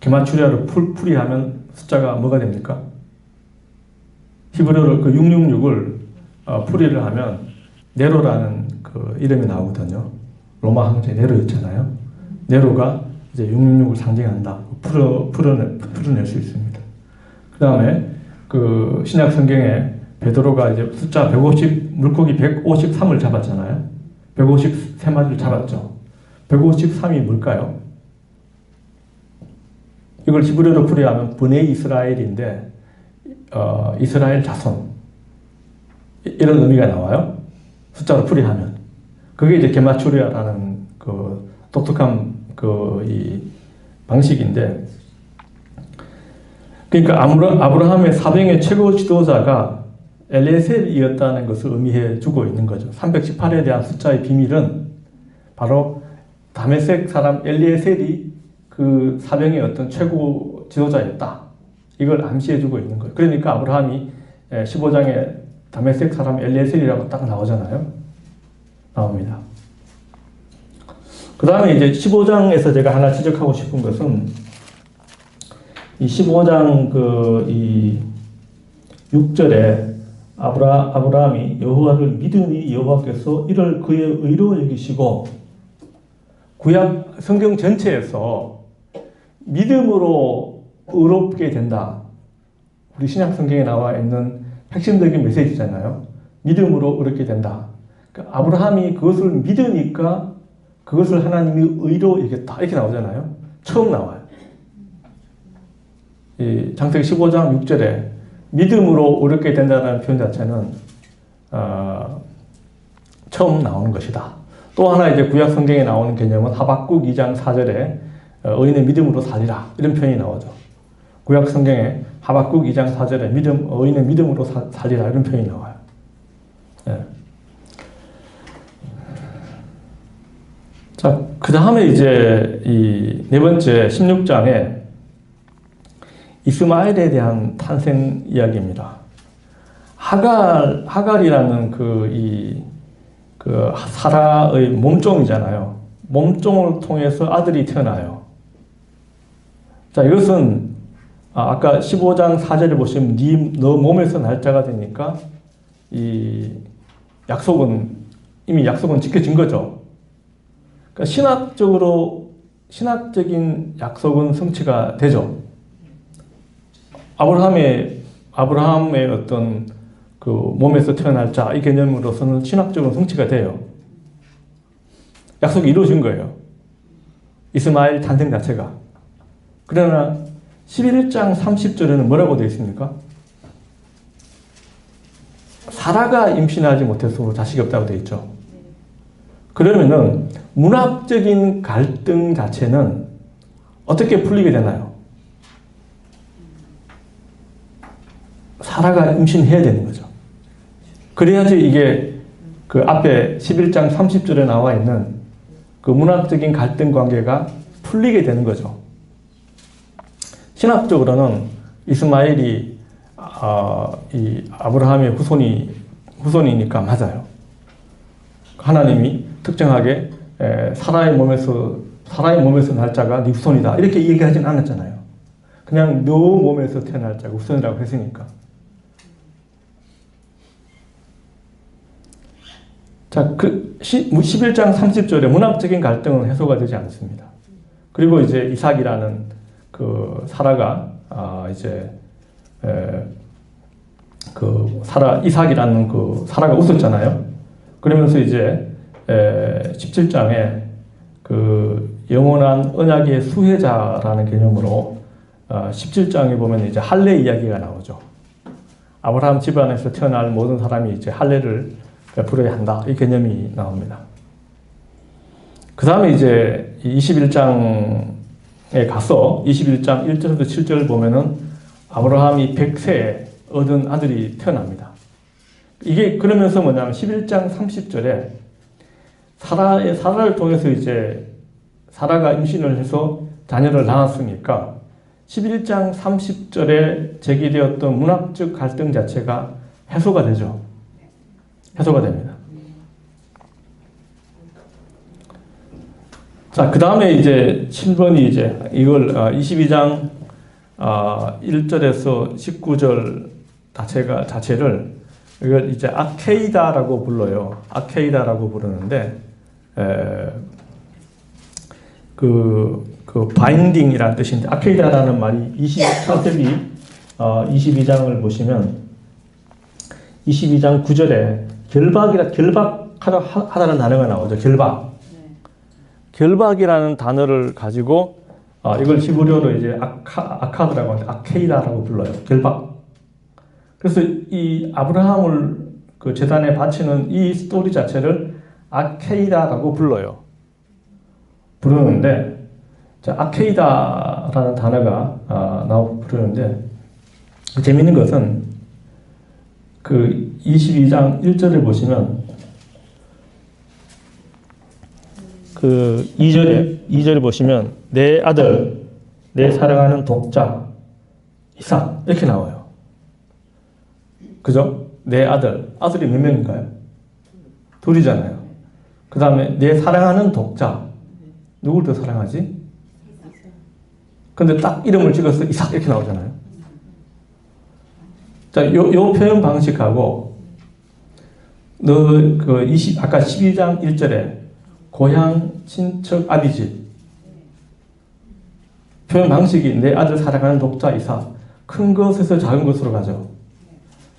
게마추리아로 풀이하면 숫자가 뭐가 됩니까? 히브리어로 666을 풀이를 하면 네로라는 이름이 나오거든요. 로마 황제 네로였잖아요. 네로가 이제 666을 상징한다. 풀어낼 수 있습니다. 그 다음에 신약 성경에 베드로가 이제 숫자 물고기 153을 잡았잖아요. 153마리를 잡았죠. 153이 뭘까요? 이걸 히브리어로 풀이하면 브네이 이스라엘인데, 이스라엘 자손. 이런 의미가 나와요. 숫자로 풀이하면. 그게 이제 게마추리아라는 독특한 이 방식인데, 그러니까 아브라함의 사병의 최고 지도자가 엘레셀이었다는 것을 의미해 주고 있는 거죠. 318에 대한 숫자의 비밀은 바로 다메섹 사람 엘리에셀이 그 사병의 어떤 최고 지도자였다. 이걸 암시해 주고 있는 거예요. 그러니까 아브라함이 15장에 다메섹 사람 엘리에셀이라고 딱 나오잖아요. 나옵니다. 그 다음에 이제 15장에서 제가 하나 지적하고 싶은 것은 이 15장 이 6절에 아브라함이 여호와를 믿으니 여호와께서 이를 그의 의로 여기시고, 구약 성경 전체에서 믿음으로 의롭게 된다. 우리 신약 성경에 나와 있는 핵심적인 메시지잖아요. 믿음으로 의롭게 된다. 그러니까 아브라함이 그것을 믿으니까 그것을 하나님이 의로 여겼다. 이렇게 나오잖아요. 처음 나와요. 이 창세기 15장 6절에 믿음으로 의롭게 된다는 표현 자체는 처음 나오는 것이다. 또 하나 이제 구약 성경에 나오는 개념은 하박국 2장 4절에 의인의 믿음으로 살리라 이런 표현이 나오죠. 구약 성경에 하박국 2장 4절에 의인의 믿음으로 살리라 이런 표현이 나와요. 네. 자, 그 다음에 이제 이 네 번째 16장에 이스마엘에 대한 탄생 이야기입니다. 하갈이라는 사라의 몸종이잖아요. 몸종을 통해서 아들이 태어나요. 자, 이것은 아까 15장 4절에 보시면 너 몸에서 날짜가 되니까 이미 약속은 지켜진 거죠. 그러니까 신학적인 약속은 성취가 되죠. 아브라함의 어떤 몸에서 태어날 자, 이 개념으로서는 신학적으로 성취가 돼요. 약속이 이루어진 거예요. 이스마엘 탄생 자체가. 그러나 11장 30절에는 뭐라고 되어 있습니까? 사라가 임신하지 못해서 자식이 없다고 되어 있죠. 그러면은 문학적인 갈등 자체는 어떻게 풀리게 되나요? 사라가 임신해야 되는 거죠. 그래야지 이게 앞에 11장 30절에 나와 있는 문학적인 갈등 관계가 풀리게 되는 거죠. 신학적으로는 이스마엘이 이 아브라함의 후손이니까 맞아요. 하나님이 특정하게 사라의 몸에서 날짜가 네 후손이다 이렇게 얘기하진 않았잖아요. 그냥 너 몸에서 태어날 자가 후손이라고 했으니까. 자, 11장 30절에 문학적인 갈등은 해소가 되지 않습니다. 그리고 이제 이삭이라는 사라가 이삭이라는 사라가 웃었잖아요. 그러면서 이제 17장에 영원한 언약의 수혜자라는 개념으로 17장에 보면 이제 할례 이야기가 나오죠. 아브라함 집안에서 태어날 모든 사람이 이제 할례를 부려야 한다. 이 개념이 나옵니다. 그 다음에 이제 21장에 가서 21장 1절부터 7절을 보면은 아브라함이 100세에 얻은 아들이 태어납니다. 이게 그러면서 뭐냐면 11장 30절에 사라를 통해서 이제 사라가 임신을 해서 자녀를 낳았으니까 11장 30절에 제기되었던 문학적 갈등 자체가 해소가 되죠. 해소가 됩니다. 자, 그 다음에 이제 7번이 이제 이걸 22장 1절에서 19절 자체를 이걸 이제 아케이다라고 불러요. 아케이다라고 부르는데 그 바인딩이라는 뜻인데 아케이다라는 말이 24세기 22장을 보시면 22장 9절에 결박하다는 단어가 나오죠. 결박. 결박이라는 단어를 가지고 이걸 히브리어로 이제 아카드라고 하는데 아케이다라고 불러요. 결박. 그래서 이 아브라함을 그 제단에 바치는 이 스토리 자체를 아케이다라고 부르는데, 자, 아케이다라는 단어가 부르는데, 재밌는 것은 그 22장 1절을 보시면 그 2절에 보시면 내 아들, 내 사랑하는 독자 이삭 이렇게 나와요. 그죠? 내 아들이 몇 명인가요? 둘이잖아요. 그 다음에 내 사랑하는 독자, 누굴 더 사랑하지? 근데 딱 이름을 찍어서 이삭 이렇게 나오잖아요. 자, 요 표현 방식하고 아까 12장 1절에 고향, 친척, 아비집 표현 방식이 내 아들 사랑하는 독자 이삭, 큰 것에서 작은 것으로 가죠.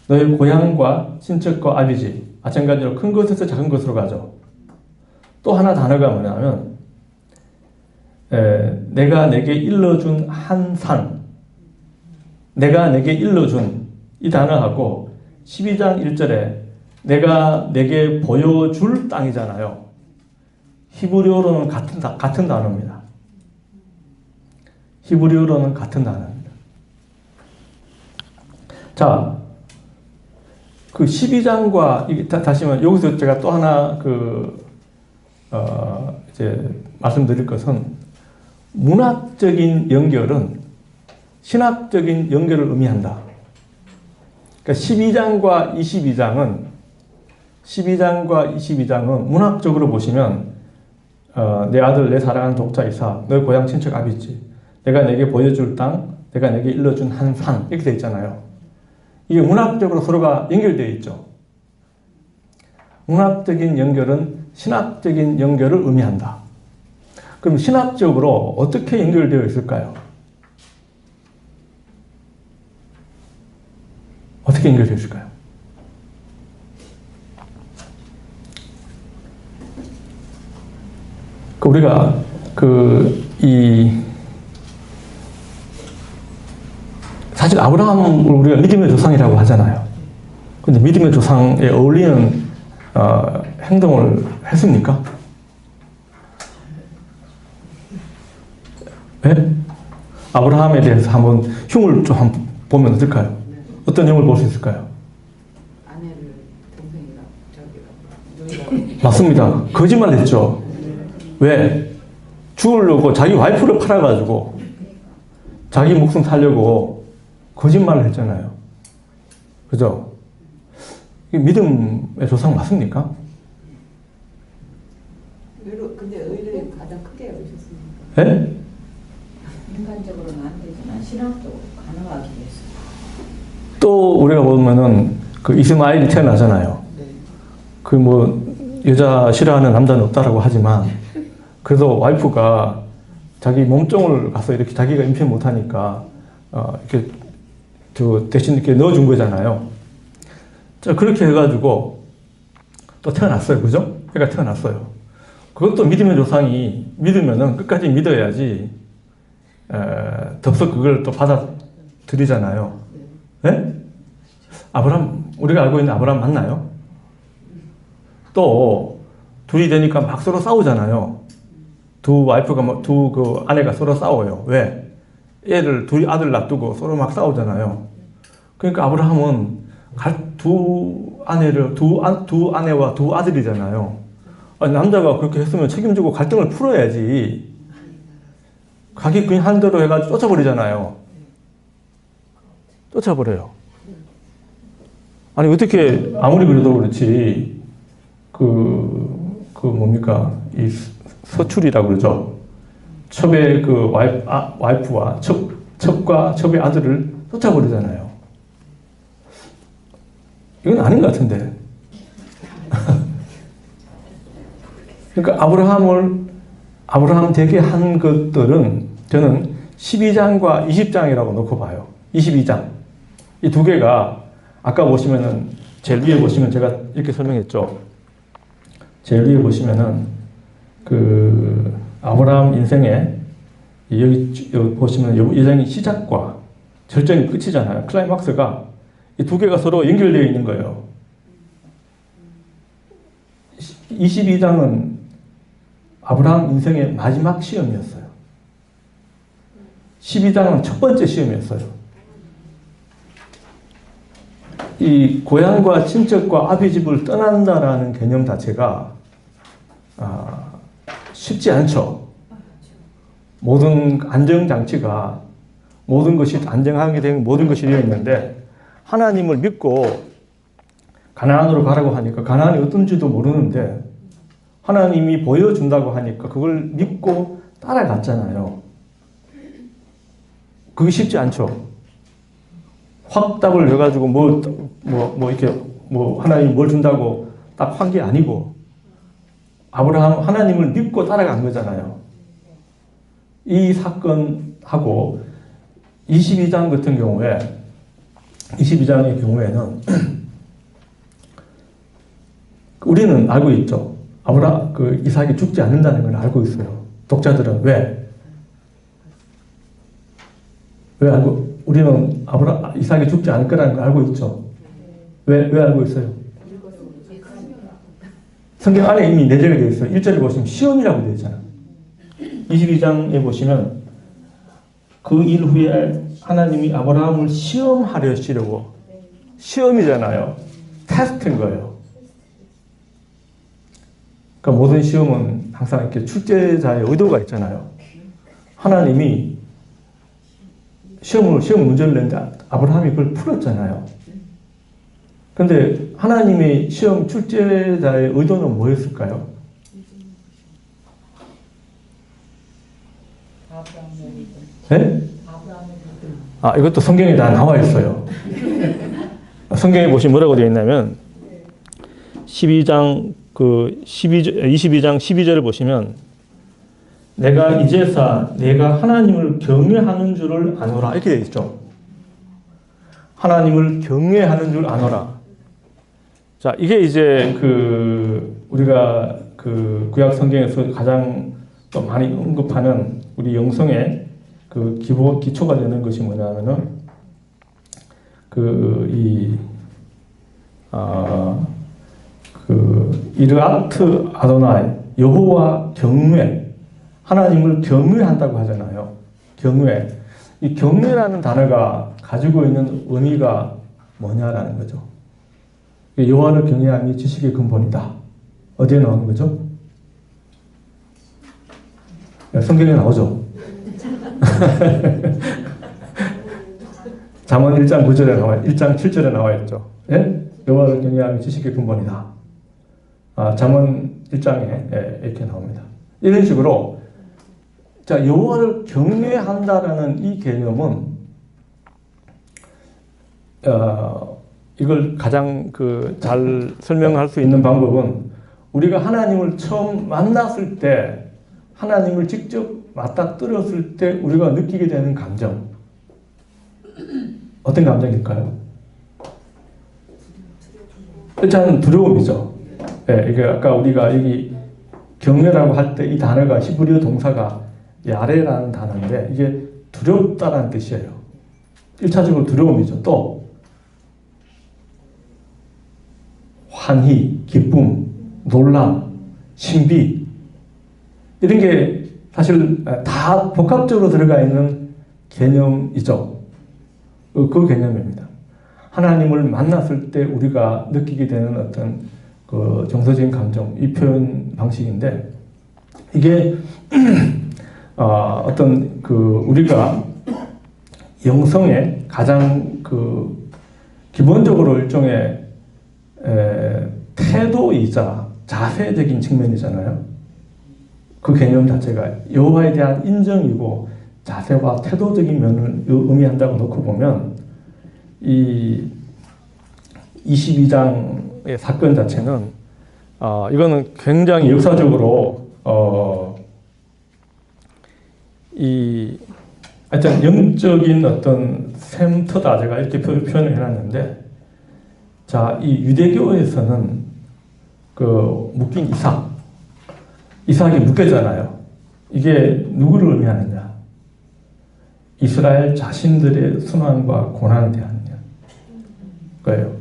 너의 고향과 친척과 아비집 마찬가지로 큰 것에서 작은 것으로 가죠. 또 하나 단어가 뭐냐면 내가 내게 일러준 한 산, 내가 내게 일러준 이 단어하고 12장 1절에 내가 내게 보여줄 땅이잖아요. 히브리어로는 같은 단어입니다. 히브리어로는 같은 단어입니다. 자, 그 12장과 다시 말해 여기서 제가 또 하나 이제 말씀드릴 것은 문학적인 연결은 신학적인 연결을 의미한다. 그러니까 12장과 22장은 문학적으로 보시면 내 아들, 내 사랑하는 독자 이삭, 너의 고향 친척 아비집, 내가 내게 보여줄 땅, 내가 내게 일러준 한 산 이렇게 되어 있잖아요. 이게 문학적으로 서로가 연결되어 있죠. 문학적인 연결은 신학적인 연결을 의미한다. 그럼 신학적으로 어떻게 연결되어 있을까요? 어떻게 연결되어 있을까요? 우리가 사실 아브라함을 우리가 믿음의 조상이라고 하잖아요. 근데 믿음의 조상에 어울리는 행동을 했습니까? 네? 아브라함에 대해서 한번 흉을 좀 한번 보면 어떨까요? 어떤 흉을 볼 수 있을까요? 아내를 동생이랑 맞습니다. 거짓말 했죠. 왜? 죽으려고 자기 와이프를 팔아가지고 자기 목숨 살려고 거짓말을 했잖아요. 그죠? 믿음의 조상 맞습니까? 근데 의를 가장 크게 여기셨습니까? 네? 인간적으로는 안 되지만 신학적으로 가능하기 위해서. 또 우리가 보면은 그 이스마엘이 태어나잖아요. 그 여자 싫어하는 남자는 없다라고 하지만 그래도 와이프가 자기 몸종을 가서 이렇게 자기가 임신 못하니까 이렇게 대신 이렇게 넣어준 거잖아요. 자, 그렇게 해가지고 또 태어났어요. 그죠? 애가 태어났어요. 그것도 믿음의 조상이 믿으면은 끝까지 믿어야지 덥석 그걸 또 받아들이잖아요. 네? 아브람, 우리가 알고 있는 아브람 맞나요? 또 둘이 되니까 막 서로 싸우잖아요. 두 와이프가 두 그 아내가 서로 싸워요. 왜? 애를 둘이 아들 놔두고 서로 막 싸우잖아요. 그러니까 아브라함은 두 아내와 두 아들이잖아요. 아니, 남자가 그렇게 했으면 책임지고 갈등을 풀어야지. 가기 그냥 한 대로 해가지고 쫓아버리잖아요. 쫓아버려요. 아니, 어떻게, 아무리 그래도 그렇지, 뭡니까, 이 서출이라고 그러죠. 첩의 그 와이프와 첩과 첩의 아들을 쫓아버리잖아요. 이건 아닌 것 같은데. 그러니까 아브라함 되게 한 것들은 저는 12장과 20장이라고 놓고 봐요. 22장. 이 두 개가 아까 보시면은 제일 위에 보시면 제가 이렇게 설명했죠. 제일 위에 보시면은 그 아브라함 인생에 여기 보시면 예정의 시작과 절정이 끝이잖아요. 클라이막스가 이 두 개가 서로 연결되어 있는 거예요. 22장은 아브라함 인생의 마지막 시험이었어요. 12장은 첫 번째 시험이었어요. 이 고향과 친척과 아비 집을 떠난다라는 개념 자체가 쉽지 않죠. 모든 안정장치가 모든 것이 안정하게 된 모든 것이 되어 있는데 하나님을 믿고 가나안으로 가라고 하니까 가나안이 어떤지도 모르는데 하나님이 보여준다고 하니까 그걸 믿고 따라갔잖아요. 그게 쉽지 않죠. 확답을 해가지고 하나님이 뭘 준다고 딱 한 게 아니고 아브라함 하나님을 믿고 따라간 거잖아요. 이 사건하고 22장 같은 경우에 22장의 경우에는 우리는 알고 있죠. 이삭이 죽지 않는다는 걸 알고 있어요. 독자들은 왜 우리는 이삭이 죽지 않을 거라는 걸 알고 있죠. 왜 알고 있어요? 성경 안에 이미 내재가 되어 있어요. 1절에 보시면 시험이라고 되어 있잖아요. 22장에 보시면 그 일 후에 하나님이 아브라함을 시험하려시려고 시험이잖아요. 테스트인 거예요. 그러니까 모든 시험은 항상 이렇게 출제자의 의도가 있잖아요. 하나님이 시험 문제를 냈는데 아브라함이 그걸 풀었잖아요. 그런데 하나님의 시험 출제자의 의도는 뭐였을까요? 네? 이것도 성경에 다 나와 있어요. 성경에 보시면 뭐라고 되어 있냐면 22장 12절을 보시면 내가 이제서 내가 하나님을 경외하는 줄을 아노라 이렇게 되어 있죠. 하나님을 경외하는 줄 아노라. 자, 이게 이제 우리가 구약 성경에서 가장 또 많이 언급하는 우리 영성의 기초가 되는 것이 뭐냐면은 이르아트 아도나이 여호와 경외 하나님을 경외한다고 하잖아요. 경외. 이 경외라는 단어가 가지고 있는 의미가 뭐냐라는 거죠. 여호와를 경외함이 지식의 근본이다. 어디에 나오는 거죠? 성경에 나오죠. 잠언 1장 9절에 나와요. 1장 7절에 나와 있죠. 예? 여호와를 경외함이 지식의 근본이다. 잠언 1장에 이렇게 나옵니다. 이런 식으로 자, 여호와를 경외한다라는 이 개념은 이걸 가장 잘 설명할 수 있는 방법은 우리가 하나님을 처음 만났을 때 하나님을 직접 맞닥뜨렸을 때 우리가 느끼게 되는 감정 어떤 감정일까요? 일단 두려움이죠. 이게 아까 우리가 여기 경외라고 할 때 이 단어가 히브리어 동사가 야레라는 단어인데 이게 두렵다라는 뜻이에요. 1차적으로 두려움이죠. 또 환희, 기쁨, 놀람, 신비 이런 게 사실 다 복합적으로 들어가 있는 개념이죠. 그 개념입니다. 하나님을 만났을 때 우리가 느끼게 되는 어떤 그 정서적인 감정, 이 표현 방식인데 이게 어떤 그 우리가 영성의 가장 그 기본적으로 일종의 태도이자 자세적인 측면이잖아요. 그 개념 자체가 여호와에 대한 인정이고 자세와 태도적인 면을 의미한다고 놓고 보면 이 22장의 사건 자체는 이거는 굉장히 역사적으로 이 하여튼 영적인 어떤 샘터다 제가 이렇게 표현을 해놨는데 자, 이 유대교에서는 그 묶인 이삭이 묶여잖아요. 이게 누구를 의미하느냐? 이스라엘 자신들의 순환과 고난에 대한 거예요.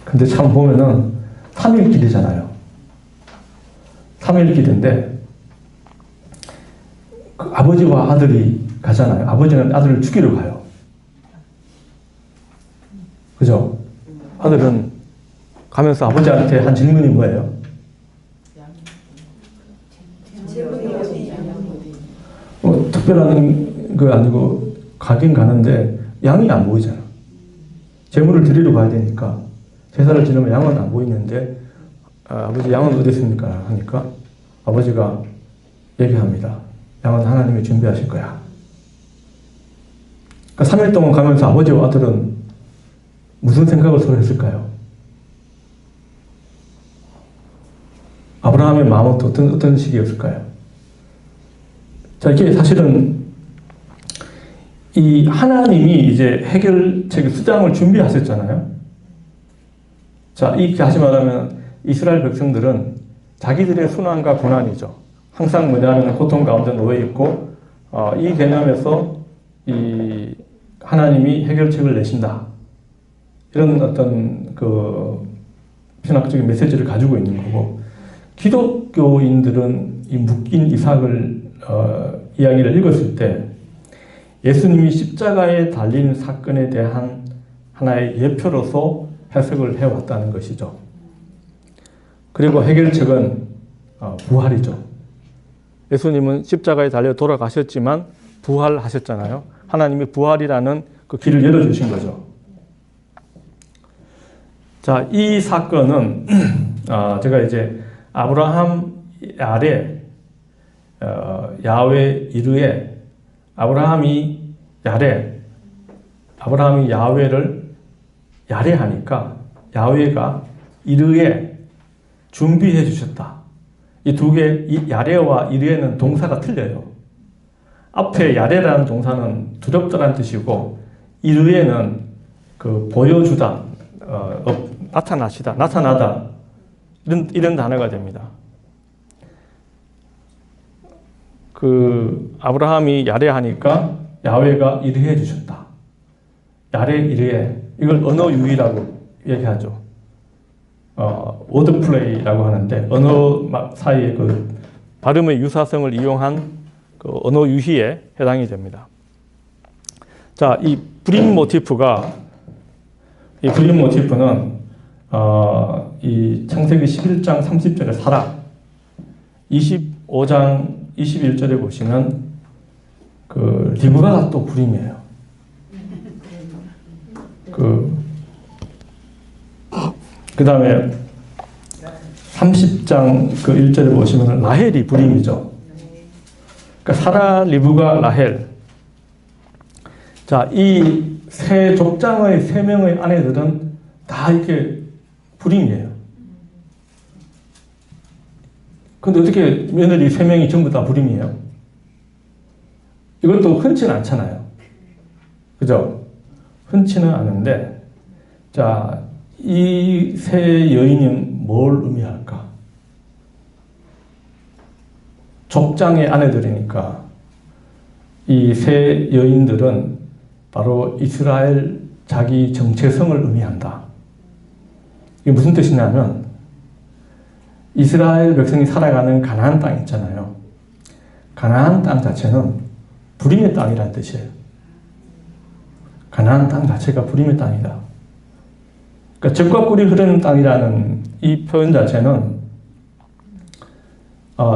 근데 참 보면은 3일 길이잖아요. 3일 길인데 그 아버지와 아들이 가잖아요. 아버지는 아들을 죽이러 가요. 그죠? 아들은 가면서 아버지한테 한 질문이 뭐예요? 특별한 거 아니고 가긴 가는데 양이 안 보이잖아. 제물을 드리러 가야 되니까 제사를 지내면 양은 안 보이는데 아버지 양은 어디 있습니까? 하니까 아버지가 얘기합니다. 양은 하나님이 준비하실 거야. 그러니까 3일 동안 가면서 아버지와 아들은 무슨 생각을 서로 했을까요? 아브라함의 마음은 어떤 식이었을까요? 자, 이게 사실은 이 하나님이 이제 해결책 수장을 준비하셨잖아요. 자, 이렇게 다시 말하면 이스라엘 백성들은 자기들의 순환과 고난이죠. 항상 뭐냐면 고통 가운데 놓여 있고 이 개념에서 이 하나님이 해결책을 내신다. 이런 어떤 그 신학적인 메시지를 가지고 있는 거고 기독교인들은 이 묶인 이삭을 이야기를 읽었을 때 예수님이 십자가에 달린 사건에 대한 하나의 예표로서 해석을 해왔다는 것이죠. 그리고 해결책은 부활이죠. 예수님은 십자가에 달려 돌아가셨지만 부활하셨잖아요. 하나님이 부활이라는 그 길을 열어주신 거죠. 자, 이 사건은 제가 이제 아브라함 아래 야훼 이르에 아브라함이 야훼를 야레하니까 야훼가 이르에 준비해 주셨다. 이 두 개, 야레와 이르에는 동사가 틀려요. 앞에 야레라는 동사는 두렵다라는 뜻이고 이르에는 그 보여주다, 나타나시다, 나타나다 이런 단어가 됩니다. 그 아브라함이 야레하니까 야훼가 이르해 주셨다. 야레 이르에 이걸 언어 유희라고 얘기하죠. 워드플레이라고 하는데 언어 사이의 그 발음의 유사성을 이용한 그 언어 유희에 해당이 됩니다. 자, 이 브림 모티프는 이 창세기 11장 30절의 사라, 25장 21절에 보시면 그 리브가가 또 브림이에요. 그 다음에 30장 그 1절에 보시면 라헬이 브림이죠. 그러니까 사라, 리브가, 라헬. 자, 이 세 족장의 세 명의 아내들은 다 이렇게 브림이에요. 근데 어떻게 며느리 세 명이 전부 다 브림이에요? 이것도 흔치는 않잖아요. 그죠? 흔치는 않은데, 자, 이 세 여인은 뭘 의미할까? 족장의 아내들이니까 이 세 여인들은 바로 이스라엘 자기 정체성을 의미한다. 이게 무슨 뜻이냐면 이스라엘 백성이 살아가는 가나안 땅 있잖아요. 가나안 땅 자체는 불임의 땅이라는 뜻이에요. 가나안 땅 자체가 불임의 땅이다. 그러니까 젖과 꿀이 흐르는 땅이라는 이 표현 자체는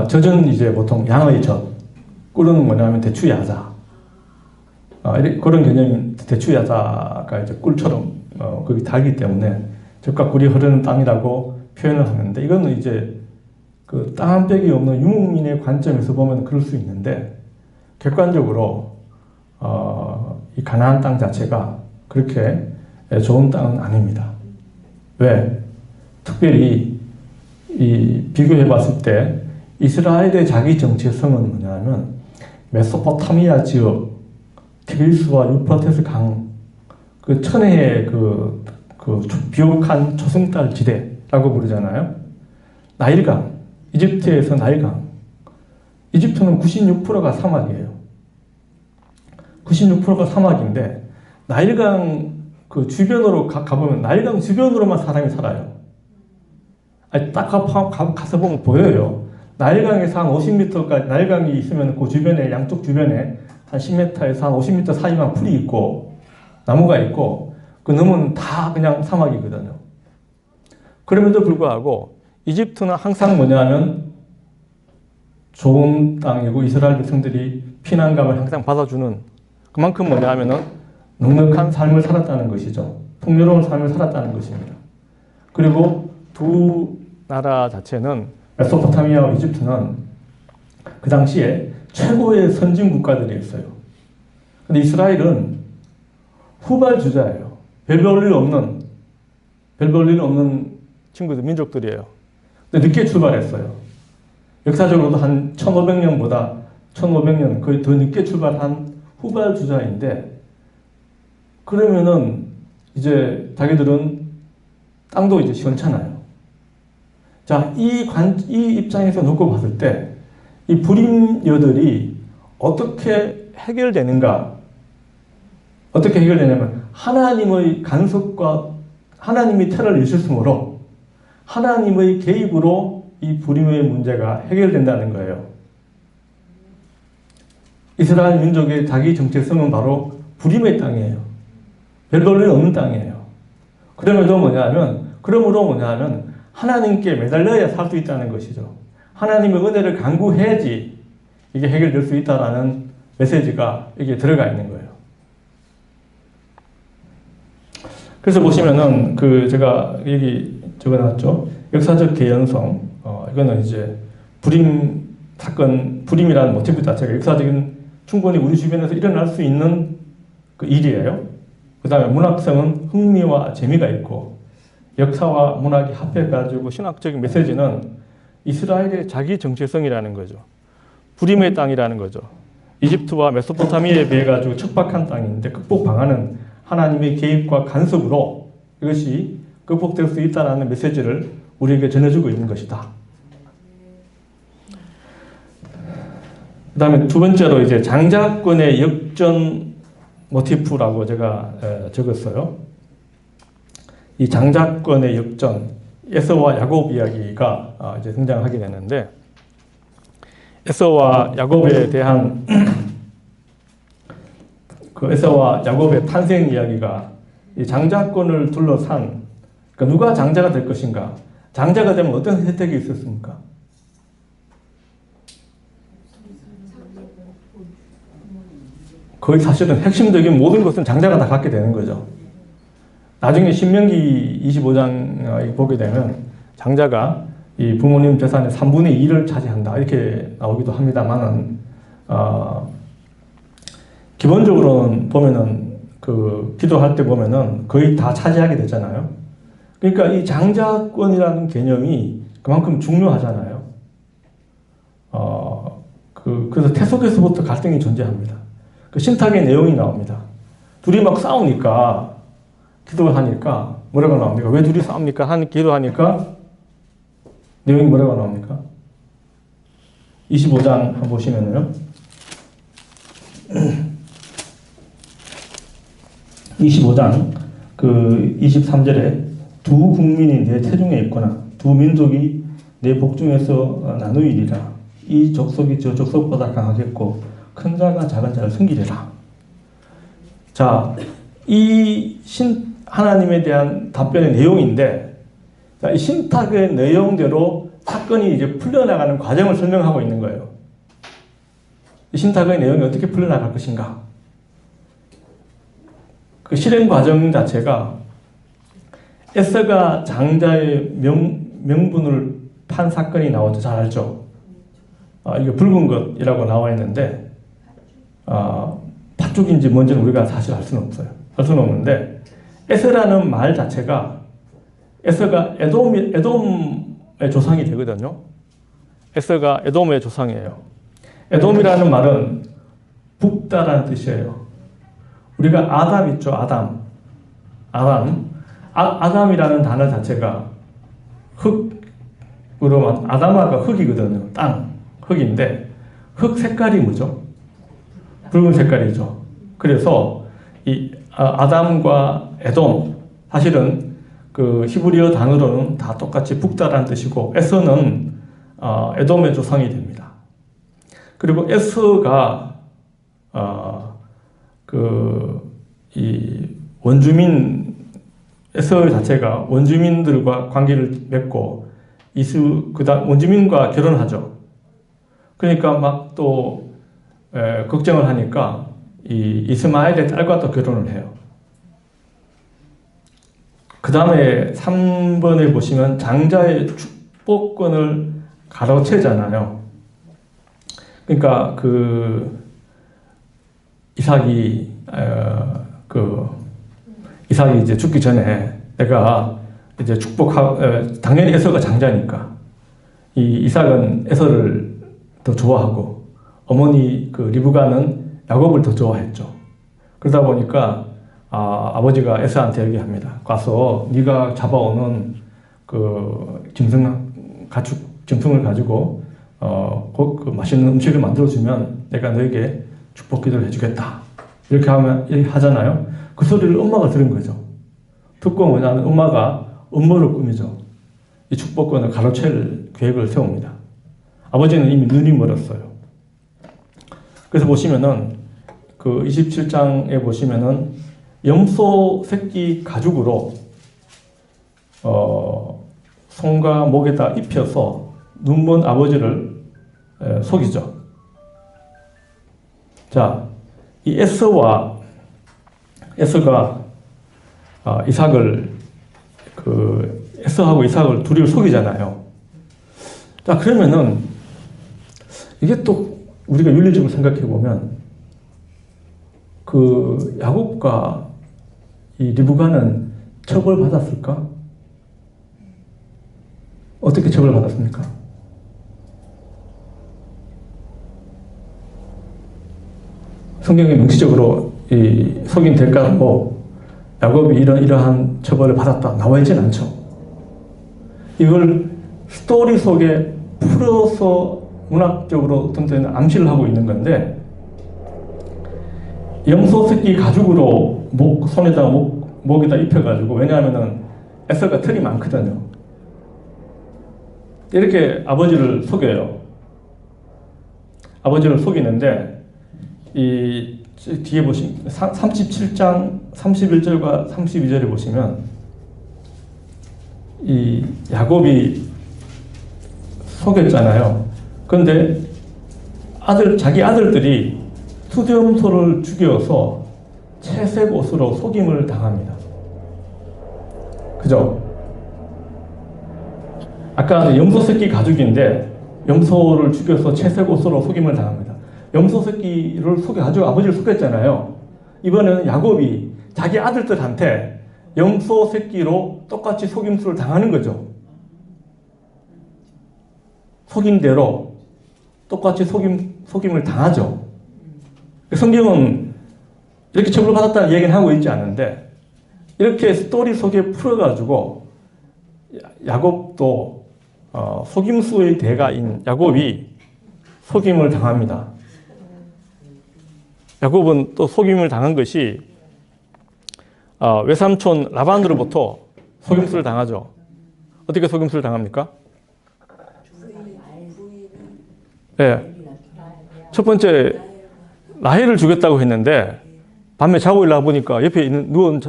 젖은 이제 보통 양의 젖, 꿀은 뭐냐면 대추야자. 그런 개념이 대추야자가 이제 꿀처럼 거기 달기 때문에 젖과 꿀이 흐르는 땅이라고 표현을 하는데 이거는 이제 그 땅 한 뼘이 없는 유목민의 관점에서 보면 그럴 수 있는데 객관적으로 이 가나안 땅 자체가 그렇게 좋은 땅은 아닙니다. 왜? 특별히 이 비교해 봤을 때 이스라엘의 자기 정체성은 뭐냐면 메소포타미아 지역, 티그리스와 유프라테스 강, 그 천혜의 그 비옥한 초승달 지대라고 부르잖아요. 나일강, 이집트에서 나일강. 이집트는 96%가 사막이에요. 96%가 사막인데 나일강 그 주변으로 가보면 나일강 주변으로만 사람이 살아요. 아니, 딱 가서 보면 보여요. 나일강에서 한 50m까지 나일강이 있으면 그 주변에 양쪽 주변에 한 10m에서 한 50m 사이만 풀이 있고 나무가 있고 그 넘은 다 그냥 사막이거든요. 그럼에도 불구하고 이집트는 항상 뭐냐면 좋은 땅이고 이스라엘 백성들이 피난감을 항상 받아주는 그만큼 뭐냐면은 넉넉한 삶을 살았다는 것이죠. 풍요로운 삶을 살았다는 것입니다. 그리고 두 나라 자체는 메소포타미아와 이집트는 그 당시에 최고의 선진 국가들이었어요. 근데 이스라엘은 후발주자예요. 별 볼 일 없는 친구들, 민족들이에요. 근데 늦게 출발했어요. 역사적으로도 한 1500년 거의 더 늦게 출발한 후발주자인데 그러면은 이제 자기들은 땅도 이제 시원찮아요. 자, 이 입장에서 놓고 봤을 때 이 불임여들이 어떻게 해결되는가? 어떻게 해결되냐면 하나님의 간섭과 하나님이 태를 일으켰으므로 하나님의 개입으로 이 불임의 문제가 해결된다는 거예요. 이스라엘 민족의 자기 정체성은 바로 불임의 땅이에요. 별 볼 일 없는 땅이에요. 그러므로 뭐냐면 하나님께 매달려야 살 수 있다는 것이죠. 하나님의 은혜를 간구해야지 이게 해결될 수 있다라는 메시지가 여기에 들어가 있는 거예요. 그래서 보시면은 제가 여기 적어놨죠. 역사적 개연성. 이거는 이제 불임 사건, 불임이라는 모티브 자체가 역사적인 충분히 우리 주변에서 일어날 수 있는 그 일이에요. 그 다음에 문학성은 흥미와 재미가 있고 역사와 문학이 합해가지고 신학적인 메시지는 이스라엘의 자기 정체성이라는 거죠. 불임의 땅이라는 거죠. 이집트와 메소포타미아에 비해 가지고 척박한 땅인데 극복 방안은 하나님의 개입과 간섭으로 이것이 극복될 수 있다는 메시지를 우리에게 전해주고 있는 것이다. 그 다음에 두 번째로 이제 장자권의 역전 모티프라고 제가 적었어요. 이 장자권의 역전, 에서와 야곱 이야기가 이제 등장하게 되는데 에서와 야곱에 대한 그 에서와 야곱의 탄생 이야기가 이 장자권을 둘러싼 그러니까 누가 장자가 될 것인가? 장자가 되면 어떤 혜택이 있었습니까? 거의 사실은 핵심적인 모든 것은 장자가 다 갖게 되는 거죠. 나중에 신명기 25장 보게 되면 장자가 이 부모님 재산의 3분의 2를 차지한다 이렇게 나오기도 합니다만은 기본적으로는 보면은 그 기도할 때 보면은 거의 다 차지하게 되잖아요. 그러니까 이 장자권이라는 개념이 그만큼 중요하잖아요. 그래서 태속에서부터 갈등이 존재합니다. 그 신탁의 내용이 나옵니다. 둘이 막 싸우니까 기도하니까 뭐라고 나옵니까? 왜 둘이 싸웁니까? 기도하니까 내용이 뭐라고 나옵니까? 25장 한번 보시면요. 25장 그 23절에 두 국민이 내 태중에 있거나 두 민족이 내 복중에서 나누이리라. 이 족속이 저 족속보다 강하겠고 큰 자가 작은 자를 섬기리라. 자, 이 하나님에 대한 답변의 내용인데, 자, 이 신탁의 내용대로 사건이 이제 풀려나가는 과정을 설명하고 있는 거예요. 이 신탁의 내용이 어떻게 풀려나갈 것인가? 그 실행 과정 자체가 에서가 장자의 명분을 판 사건이 나오죠. 잘 알죠? 이게 붉은 것이라고 나와 있는데, 팥죽인지 뭔지는 우리가 사실 알 수는 없어요. 알 수는 없는데, 에서라는 말 자체가, 에서가 에돔의 조상이 되거든요. 에서가 에돔의 조상이에요. 에돔이라는 말은 붓다라는 뜻이에요. 우리가 아담 있죠, 아담. 아담이라는 단어 자체가 흙으로, 아담아가 흙이거든요. 땅, 흙인데, 흙 색깔이 뭐죠? 붉은 색깔이죠. 그래서 이 아담과 에돔, 사실은 그 히브리어 단어로는 다 똑같이 북다라는 뜻이고, 에서는 에돔의 조상이 됩니다. 그리고 에서가 이 원주민, 에서 자체가 원주민들과 관계를 맺고 그다음 원주민과 결혼하죠. 그러니까 막 또 걱정을 하니까 이 이스마엘의 딸과 또 결혼을 해요. 그 다음에 3번에 보시면 장자의 축복권을 가로채잖아요. 그러니까 이삭이 이제 죽기 전에 내가 이제 당연히 에서가 장자니까 이 이삭은 에서를 더 좋아하고 어머니 리브가는 야곱을 더 좋아했죠. 그러다 보니까 아버지가 에서한테 얘기합니다. 가서 네가 잡아오는 짐승을 가지고 그 맛있는 음식을 만들어주면 내가 너에게 축복 기도를 해주겠다. 이렇게 하잖아요. 그 소리를 엄마가 들은 거죠. 듣고 뭐냐면 엄마가 음모를 꾸미죠. 이 축복권을 가로챌 계획을 세웁니다. 아버지는 이미 눈이 멀었어요. 그래서 보시면은 27장에 보시면은 염소 새끼 가죽으로 손과 목에다 입혀서 눈먼 아버지를 속이죠. 자, 이 에서가 에서하고 이삭을 둘이 속이잖아요. 자, 그러면은 이게 또 우리가 윤리적으로 생각해 보면 야곱과 이 리브가는 처벌받았을까? 어떻게 처벌받았습니까? 성경에 명시적으로 이 속인 대가로 야곱이 이러한 처벌을 받았다 나와 있진 않죠. 이걸 스토리 속에 풀어서 문학적으로 어떤 때는 암시를 하고 있는 건데, 염소 새끼 가죽으로 손에다 목에다 입혀가지고, 왜냐하면은 에서가 털이 많거든요. 이렇게 아버지를 속여요. 아버지를 속이는데, 이 뒤에 보시면 37장 31절과 32절에 보시면 이 야곱이 속였잖아요. 그런데 자기 아들들이 수렴소를 죽여서 채색 옷으로 속임을 당합니다. 그죠? 아까 염소 새끼 가죽인데 염소를 죽여서 채색 옷으로 속임을 당합니다. 염소 새끼를 속여가지고 아버지를 속였잖아요. 이번에는 야곱이 자기 아들들한테 염소 새끼로 똑같이 속임수를 당하는 거죠. 속임대로 똑같이 속임을 당하죠. 성경은 이렇게 처벌받았다는 얘기는 하고 있지 않은데, 이렇게 스토리 속에 풀어가지고 야곱도 속임수의 대가인 야곱이 속임을 당합니다. 야곱은 또 속임을 당한 것이 외삼촌 라반으로부터 속임수를 당하죠. 어떻게 속임수를 당합니까? 네. 첫 번째 라헬을 주겠다고 했는데 밤에 자고 일어나 보니까 옆에 있는 누운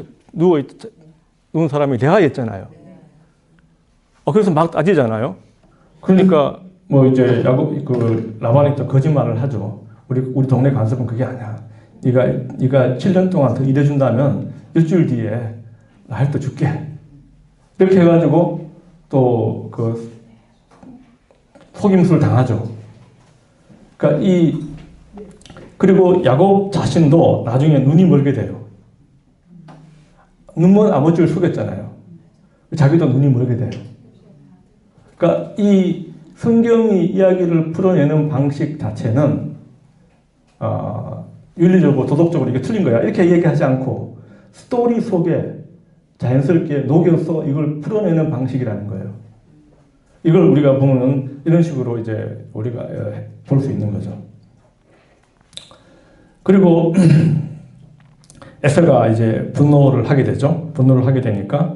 사람이 레아였잖아요. 그래서 막 따지잖아요. 그러니까 뭐 이제 야곱 라반이 또 거짓말을 하죠. 우리 동네 간섭은 그게 아니야. 네가 7년 동안 더 일해준다면 일주일 뒤에 라헬도 줄게. 이렇게 해가지고 또 그 속임수를 당하죠. 그러니까 그리고 야곱 자신도 나중에 눈이 멀게 돼요. 눈먼 아버지를 속였잖아요. 자기도 눈이 멀게 돼요. 그러니까 이 성경이 이야기를 풀어내는 방식 자체는 윤리적으로 도덕적으로 이게 틀린 거야 이렇게 얘기하지 않고 스토리 속에 자연스럽게 녹여서 이걸 풀어내는 방식이라는 거예요. 이걸 우리가 보면은 이런 식으로 이제 우리가 볼 수 있는 거죠. 그리고 에서가 이제 분노를 하게 되죠. 분노를 하게 되니까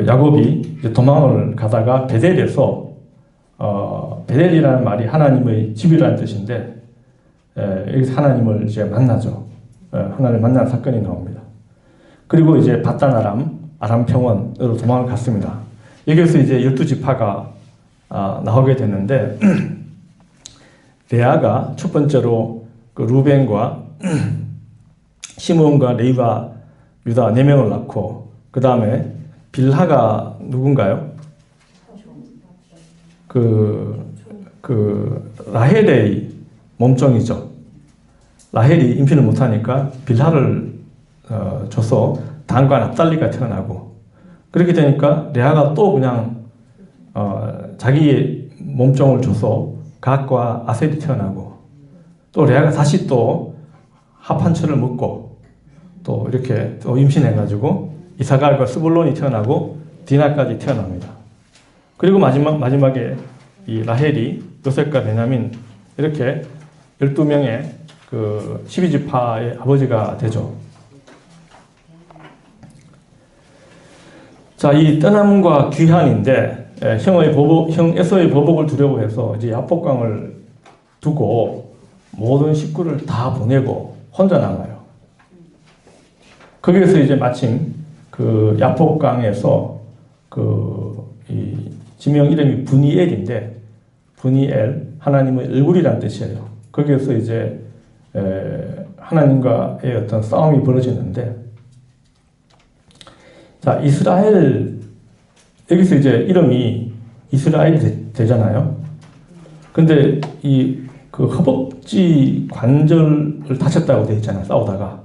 야곱이 이제 도망을 가다가 베델에서 베델이라는 말이 하나님의 집이라는 뜻인데 여기서 하나님을 이제 만나죠. 하나님을 만난 사건이 나옵니다. 그리고 이제 바단 아람 평원으로 도망을 갔습니다. 여기서 이제 12지파가 나오게 되는데 레아가 첫 번째로 그 루벤과 시므온과 레위와 유다 4명을 낳고 그 다음에 빌하가 누군가요? 라헬의 몸종이죠. 라헬이 임신을 못하니까 빌하를 줘서 단과 납달리가 태어나고 그렇게 되니까 레아가 또 그냥 자기의 몸종을 줘서 갓과 아셀이 태어나고 또 레아가 다시 또 합한처를 먹고 또 이렇게 또 임신해가지고 이사갈과 스불론이 태어나고 디나까지 태어납니다. 그리고 마지막에 이 라헬이 요셉과 베냐민 이렇게 12명의 그 12지파의 아버지가 되죠. 자, 이 떠남과 귀환인데 형 에서의 보복을 두려워해서 이제 야복강을 두고 모든 식구를 다 보내고 혼자 남아요. 거기에서 이제 마침 그 야복강에서 이 지명 이름이 브니엘인데 브니엘 하나님의 얼굴이라는 뜻이에요. 거기에서 이제 하나님과의 어떤 싸움이 벌어지는데 자 이스라엘 여기서 이제 이름이 이스라엘이 되잖아요. 근데 그 허벅지 관절을 다쳤다고 되어 있잖아요. 싸우다가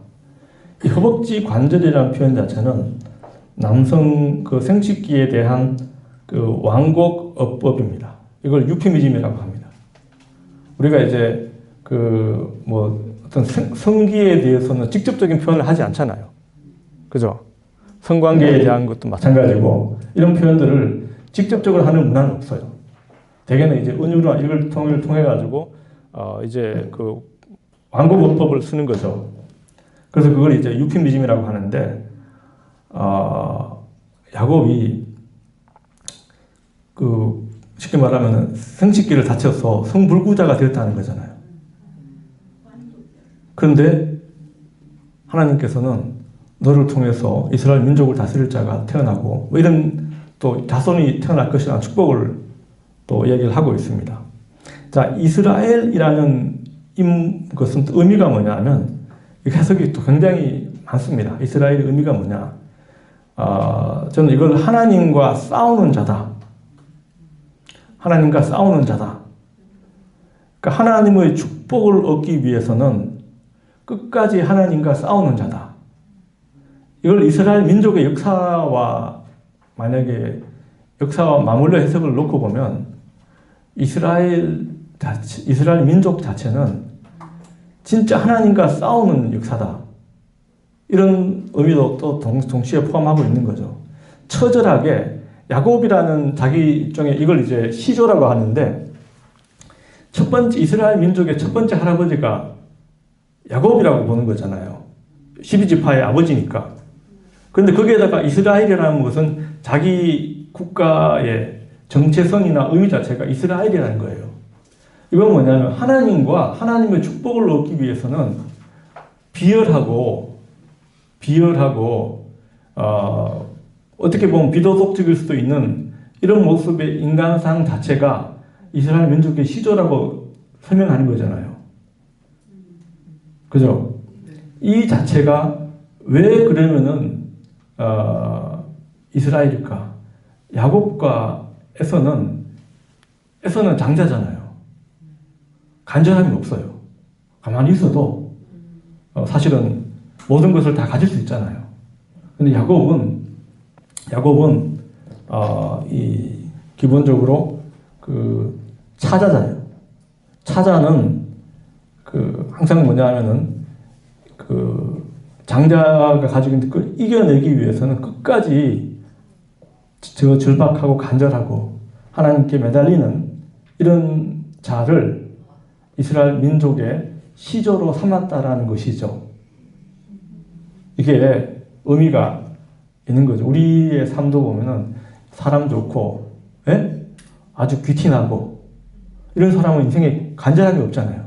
이 허벅지 관절이라는 표현 자체는 남성 그 생殖기에 대한 그 완곡어법입니다. 이걸 유피미즘이라고 합니다. 우리가 이제 어떤 성기에 대해서는 직접적인 표현을 하지 않잖아요. 그죠? 성관계에 대한 것도 마찬가지고 이런 표현들을 직접적으로 하는 문화는 없어요. 대개는 이제 은유나 이걸 통해 가지고 이제 그 완곡어법을 쓰는 거죠. 그래서 그걸 이제 유피미즘이라고 하는데 야곱이 쉽게 말하면 생식기를 다쳐서 성불구자가 되었다는 거잖아요. 그런데 하나님께서는 너를 통해서 이스라엘 민족을 다스릴 자가 태어나고 뭐 이런 또 자손이 태어날 것이라는 축복을 또 이야기를 하고 있습니다. 자, 이스라엘이라는 것은 또 의미가 뭐냐면 해석이 또 굉장히 많습니다. 이스라엘의 의미가 뭐냐? 저는 이걸 하나님과 싸우는 자다. 하나님과 싸우는 자다. 그러니까 하나님의 축복을 얻기 위해서는 끝까지 하나님과 싸우는 자다. 이걸 이스라엘 민족의 역사와 만약에 역사와 맞물려 해석을 놓고 보면 이스라엘 민족 자체는 진짜 하나님과 싸우는 역사다. 이런 의미도 또 동시에 포함하고 있는 거죠. 처절하게 야곱이라는 자기 일종의 이걸 이제 시조라고 하는데 첫 번째 이스라엘 민족의 첫 번째 할아버지가 야곱이라고 보는 거잖아요. 12지파의 아버지니까. 그런데 거기에다가 이스라엘이라는 것은 자기 국가의 정체성이나 의미 자체가 이스라엘이라는 거예요. 이건 뭐냐면 하나님과 하나님의 축복을 얻기 위해서는 비열하고 어떻게 보면 비도덕적일 수도 있는 이런 모습의 인간상 자체가 이스라엘 민족의 시조라고 설명하는 거잖아요. 그죠? 이 자체가 왜 그러면은 이스라엘일까? 야곱과에서는 장자잖아요. 간절함이 없어요. 가만히 있어도 사실은 모든 것을 다 가질 수 있잖아요. 근데 야곱은 기본적으로 그 차자잖아요. 차자는 항상 뭐냐면은 장자가 가지고 있는 걸 이겨내기 위해서는 끝까지 절박하고 간절하고 하나님께 매달리는 이런 자를 이스라엘 민족의 시조로 삼았다라는 것이죠. 이게 의미가 있는 거죠. 우리의 삶도 보면은 사람 좋고, 예? 아주 귀티나고, 이런 사람은 인생에 간절함이 없잖아요.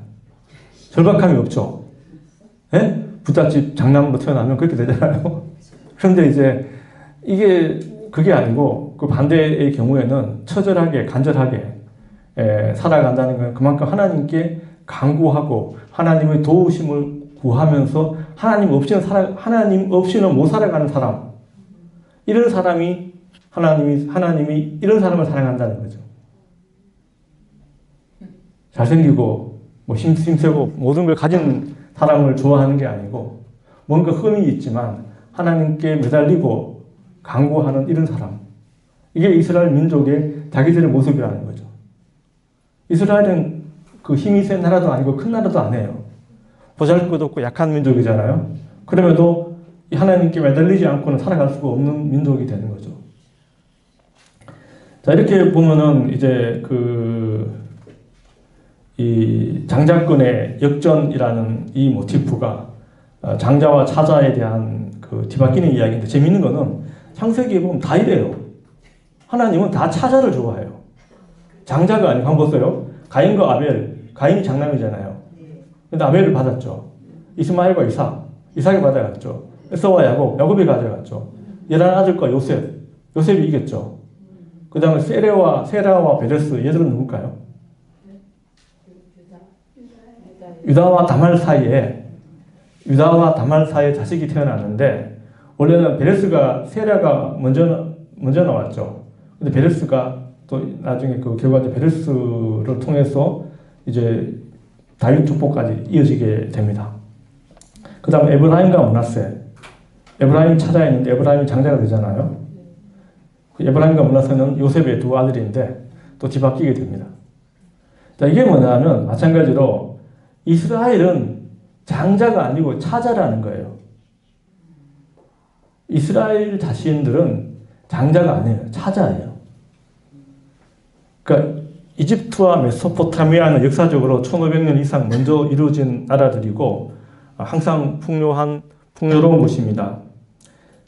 절박함이 없죠. 예? 부잣집 장남으로 태어나면 그렇게 되잖아요. 그런데 이제 그게 아니고 그 반대의 경우에는 처절하게, 간절하게 살아간다는 건 그만큼 하나님께 간구하고 하나님의 도우심을 구하면서 하나님 없이는 못 살아가는 사람. 이런 사람이 하나님이 이런 사람을 사랑한다는 거죠. 잘생기고 힘세고 모든 걸 가진 사람을 좋아하는 게 아니고 뭔가 흠이 있지만 하나님께 매달리고 간구하는 이런 사람. 이게 이스라엘 민족의 자기들의 모습이라는 거죠. 이스라엘은 그 힘이 센 나라도 아니고 큰 나라도 아니에요. 보잘것없고 약한 민족이잖아요. 그럼에도 하나님께 매달리지 않고는 살아갈 수가 없는 민족이 되는 거죠. 자, 이렇게 보면은 이제 이 장자권의 역전이라는 이 모티프가 장자와 차자에 대한 뒤바뀌는 이야기인데 재밌는 거는 창세기에 보면 다 이래요. 하나님은 다 차자를 좋아해요. 장자가 아니고 한번 보세요. 가인과 아벨, 가인이 장남이잖아요. 근데 아벨을 받았죠. 이스마엘과 이삭이 받아갔죠. 에서와 야곱이 가져갔죠. 예란 아들과 요셉이 이겼죠. 그 다음에 세라와 베레스, 얘들은 누굴까요? 유다와 다말 사이에 자식이 태어났는데 원래는 세라가 먼저 나왔죠. 근데 베레스가 또 나중에 결과적으로 베레스를 통해서 이제 다윗 족보까지 이어지게 됩니다. 그 다음 에브라임과 므낫세. 에브라임이 차자였는데 에브라임이 장자가 되잖아요. 에브라임과 므낫세는 요셉의 두 아들인데 또 뒤바뀌게 됩니다. 자, 이게 뭐냐면 마찬가지로 이스라엘은 장자가 아니고 차자라는 거예요. 이스라엘 자신들은 장자가 아니에요. 차자예요. 그러니까 이집트와 메소포타미아는 역사적으로 1500년 이상 먼저 이루어진 나라들이고 항상 풍요로운 곳입니다.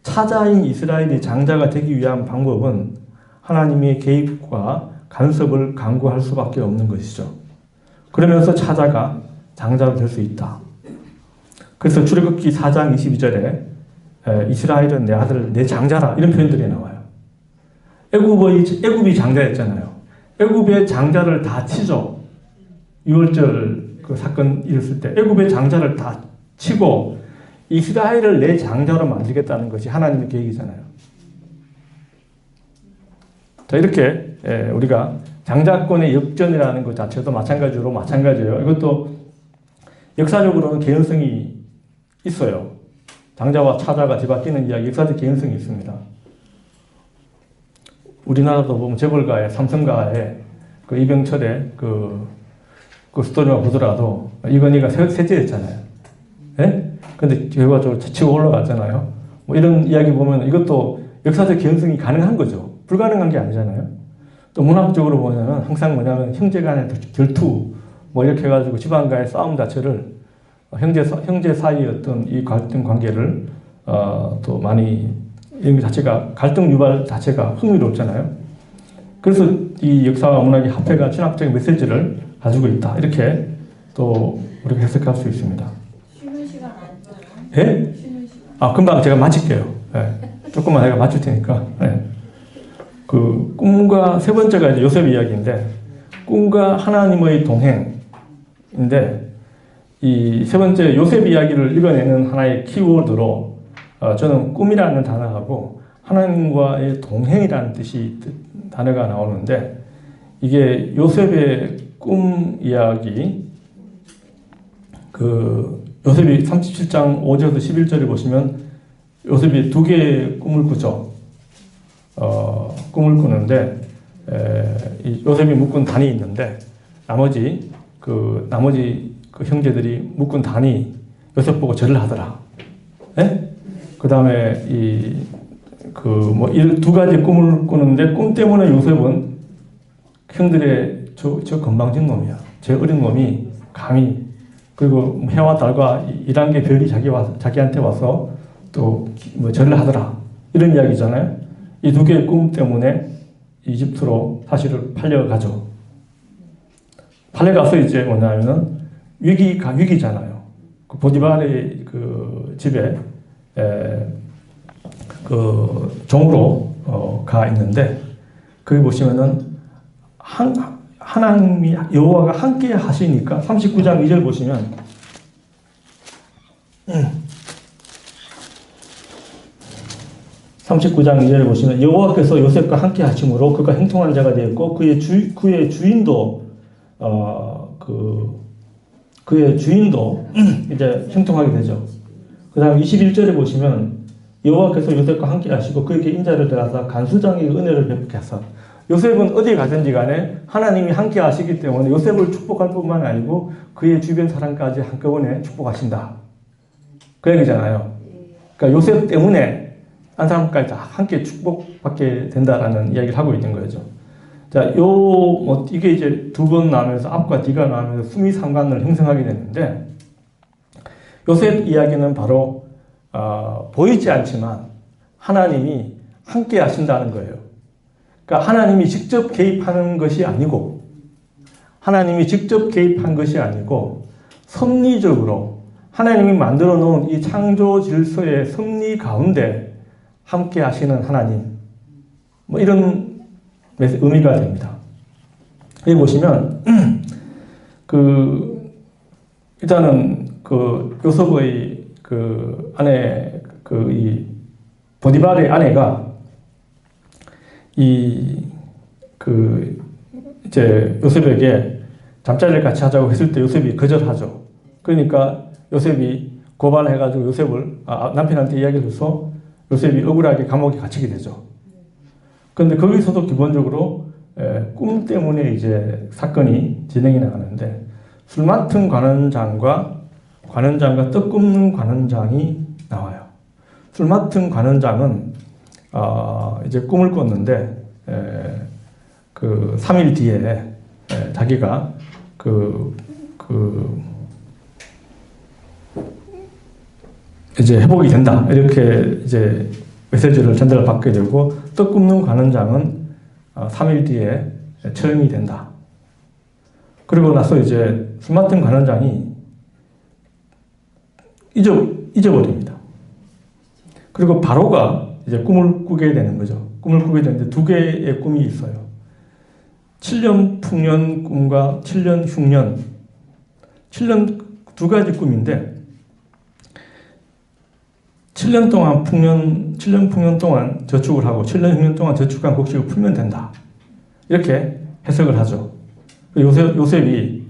차자인 이스라엘이 장자가 되기 위한 방법은 하나님의 개입과 간섭을 강구할 수밖에 없는 것이죠. 그러면서 차자가 장자로 될 수 있다. 그래서 출애굽기 4장 22절에 이스라엘은 내 아들, 내 장자라 이런 표현들이 나와요. 애굽이 장자였잖아요. 애굽의 장자를 다 치죠. 6월절 그 사건 일었을 때 애굽의 장자를 다 치고 이스라엘을 내 장자로 만들겠다는 것이 하나님의 계획이잖아요. 자, 이렇게 우리가 장자권의 역전이라는 것 자체도 마찬가지예요. 이것도 역사적으로는 개연성이 있어요. 장자와 차자가 뒤바뀌는 이야기, 역사적 개연성이 있습니다. 우리나라도 보면 재벌가의 삼성가의 이병철의 스토리만 보더라도 이건희가 셋째였잖아요. 예? 근데 결과적으로 치고 올라갔잖아요. 뭐 이런 이야기 보면 이것도 역사적 개연성이 가능한 거죠. 불가능한 게 아니잖아요. 또 문학적으로 보면은 항상 뭐냐면 형제 간의 결투 뭐 이렇게 해가지고 집안과의 싸움 자체를 형제 사이의 어떤 이 갈등 관계를 또 많이 이런 것 자체가 갈등 유발 자체가 흥미롭잖아요. 그래서 이 역사와 문학의 합해가 신학적인 메시지를 가지고 있다. 이렇게 또 우리가 해석할 수 있습니다. 쉬는 시간 아니잖아요. 예? 쉬는 시간. 아, 금방 제가 마칠게요. 예. 조금만 내가 맞출 테니까. 예. 그 꿈과 세 번째가 이제 요셉 이야기인데 꿈과 하나님의 동행인데 이 세 번째 요셉 이야기를 읽어내는 하나의 키워드로 저는 꿈이라는 단어하고 하나님과의 동행이라는 단어가 나오는데 이게 요셉의 꿈 이야기 그 요셉이 37장 5절에서 11절에 보시면 요셉이 두 개의 꿈을 꾸죠. 꿈을 꾸는데 이 요셉이 묶은 단이 있는데 나머지 그 형제들이 묶은 단이 요셉 보고 절을 하더라. 예? 그 다음에 두 가지 꿈을 꾸는데 꿈 때문에 요셉은 형들의 저 건방진 놈이야. 저 어린 놈이 감히 그리고 해와 달과 11개 별이 자기한테 와서 또 뭐 절을 하더라. 이런 이야기잖아요. 이 두 개의 꿈 때문에 이집트로 사실을 팔려가죠. 팔려가서 이제 뭐냐면은 위기잖아요. 그 보디발의 그 집에 그 종으로 가 있는데 거기 보시면은 하나님이 여호와가 함께 하시니까 39장 2절 보시면 39장 2절에 보시면 여호와께서 요셉과 함께 하심으로 그가 형통한 자가 되었고 그의 주인도 그의 주인도 이제 형통하게 되죠. 그 다음 21절에 보시면 여호와께서 요셉과 함께 하시고 그에게 인자를 대하사 간수장에게 은혜를 베푸겠어. 요셉은 어디 가든지 간에 하나님이 함께 하시기 때문에 요셉을 축복할 뿐만 아니고 그의 주변 사람까지 한꺼번에 축복하신다. 그 얘기잖아요. 그러니까 요셉 때문에 한 사람까지 다 함께 축복받게 된다라는 이야기를 하고 있는 거죠. 자, 이게 이제 두 번 나오면서 앞과 뒤가 나오면서 수미상관을 형성하게 되는데 요셉 이야기는 바로 보이지 않지만 하나님이 함께 하신다는 거예요. 그러니까 하나님이 직접 개입하는 것이 아니고 섭리적으로 하나님이 만들어 놓은 이 창조 질서의 섭리 가운데 함께 하시는 하나님 뭐 이런 의미가 됩니다. 여기 보시면 일단은 요셉의 아내 이 보디발의 아내가 이제 요셉에게 잠자리를 같이 하자고 했을 때 요셉이 거절하죠. 그러니까 요셉이 고발해가지고 남편한테 이야기를 해서 요셉이 억울하게 감옥에 갇히게 되죠. 그런데 거기서도 기본적으로 꿈 때문에 이제 사건이 진행이 나가는데 술 맡은 관원장과 떡 굽는 관원장이 나와요. 술 맡은 관원장은 이제 꿈을 꿨는데 그 3일 뒤에 자기가 이제 회복이 된다 이렇게 이제 메시지를 전달을 받게 되고 떡 굽는 관원장은 3일 뒤에 처형이 된다. 그리고 나서 이제 술 맡은 관원장이 잊어버립니다. 그리고 바로가 이제 꿈을 꾸게 되는 거죠. 꿈을 꾸게 되는데 두 개의 꿈이 있어요. 7년 풍년 꿈과 7년 흉년. 7년 두 가지 꿈인데 7년 풍년 동안 저축을 하고 7년 흉년 동안 저축한 곡식을 풀면 된다. 이렇게 해석을 하죠. 요셉이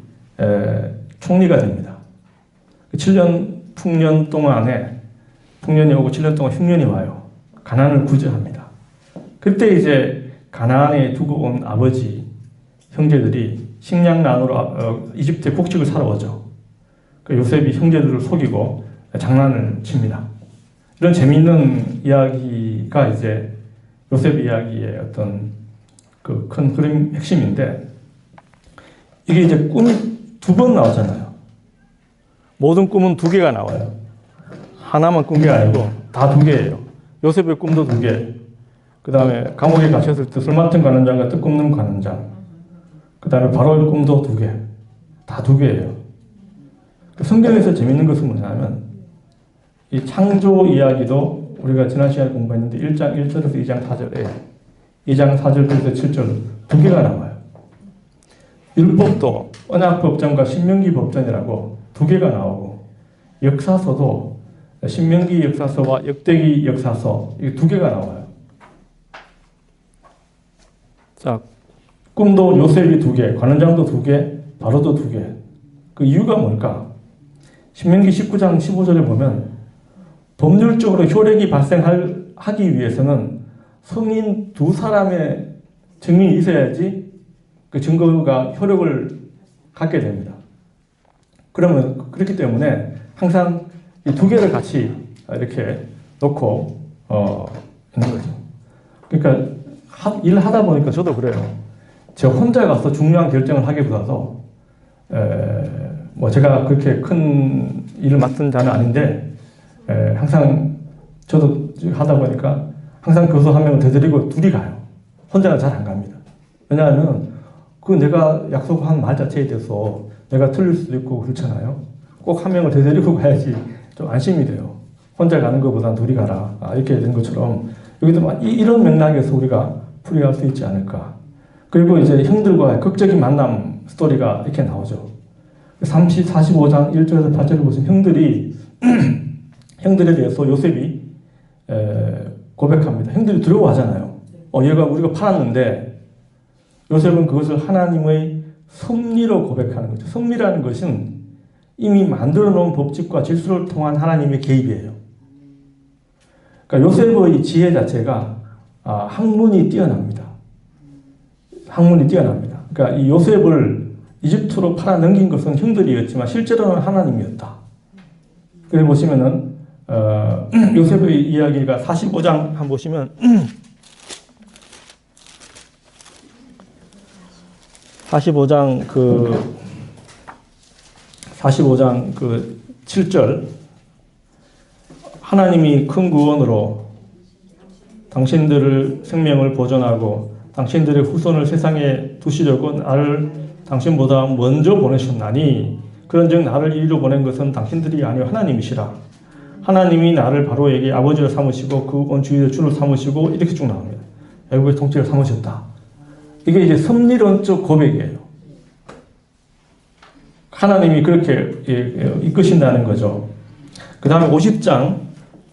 총리가 됩니다. 7년 풍년 동안에 풍년이 오고 7년 동안 흉년이 와요. 가나안을 구제합니다. 그때 이제 가나안에 두고 온 아버지 형제들이 식량난으로 이집트에 곡식을 사러 오죠. 요셉이 형제들을 속이고 장난을 칩니다. 이런 재미있는 이야기가 이제 요셉 이야기의 어떤 그 큰 흐름 핵심인데, 이게 이제 꿈이 두 번 나오잖아요. 모든 꿈은 두 개가 나와요. 하나만 꾼 게 아니고 다 두 개예요. 요셉의 꿈도 두 개. 그 다음에 감옥에 갇혔을 때 술 맡은 관원장과 뜻 굽는 관원장. 그 다음에 바로의 꿈도 두 개. 다 두 개예요. 성경에서 재밌는 것은 뭐냐면, 이 창조 이야기도 우리가 지난 시간에 공부했는데 1장 1절에서 2장 4절에 2장 4절에서 7절 두 개가 나와요. 율법도 언약법전과 신명기법전이라고 두 개가 나오고, 역사서도 신명기 역사서와 역대기 역사서 이 두 개가 나와요. 자, 꿈도 요셉이 두 개, 관원장도 두 개, 바로도 두 개. 그 이유가 뭘까? 신명기 19장 15절에 보면 법률적으로 효력이 발생하기 위해서는 성인 두 사람의 증인이 있어야지 그 증거가 효력을 갖게 됩니다. 그러면 그렇기 때문에 항상 이 두 개를 같이 이렇게 놓고 있는 거죠. 그러니까 일하다 보니까 저도 그래요. 저 혼자 가서 중요한 결정을 하기보다도 뭐 제가 그렇게 큰 일을 맡은 자는 아닌데 항상 저도 하다 보니까 항상 교수 한 명을 대드리고 둘이 가요. 혼자는 잘 안 갑니다. 왜냐하면 그 내가 약속한 말 자체에 대해서 내가 틀릴 수도 있고 그렇잖아요. 꼭 한 명을 대드리고 가야지 좀 안심이 돼요. 혼자 가는 것보다는 둘이 가라. 이렇게 된 것처럼 여기도 이런 맥락에서 우리가 풀이할 수 있지 않을까. 그리고 이제 형들과의 극적인 만남 스토리가 이렇게 나오죠. 45장 1절에서 8절을 보시면 형들에 대해서 요셉이 고백합니다. 형들이 두려워하잖아요. 얘가 우리가 팔았는데, 요셉은 그것을 하나님의 섭리로 고백하는 거죠. 섭리라는 것은 이미 만들어 놓은 법칙과 질서를 통한 하나님의 개입이에요. 그러니까 요셉의 지혜 자체가 학문이 뛰어납니다. 학문이 뛰어납니다. 그러니까 이 요셉을 이집트로 팔아 넘긴 것은 형들이었지만 실제로는 하나님이었다. 그래 보시면은 요셉의 이야기가 45장 한번 보시면 45장 그 7절, 하나님이 큰 구원으로 당신들의 생명을 보존하고 당신들의 후손을 세상에 두시려고 나를 당신보다 먼저 보내셨나니, 그런즉 나를 이리로 보낸 것은 당신들이 아니요 하나님이시라. 하나님이 나를 바로에게 아버지로 삼으시고 그 온 주위의 주를 삼으시고, 이렇게 쭉 나옵니다. 애국의 통치를 삼으셨다. 이게 이제 섭리론적 고백이에요. 하나님이 그렇게 이끄신다는 거죠. 그 다음에 50장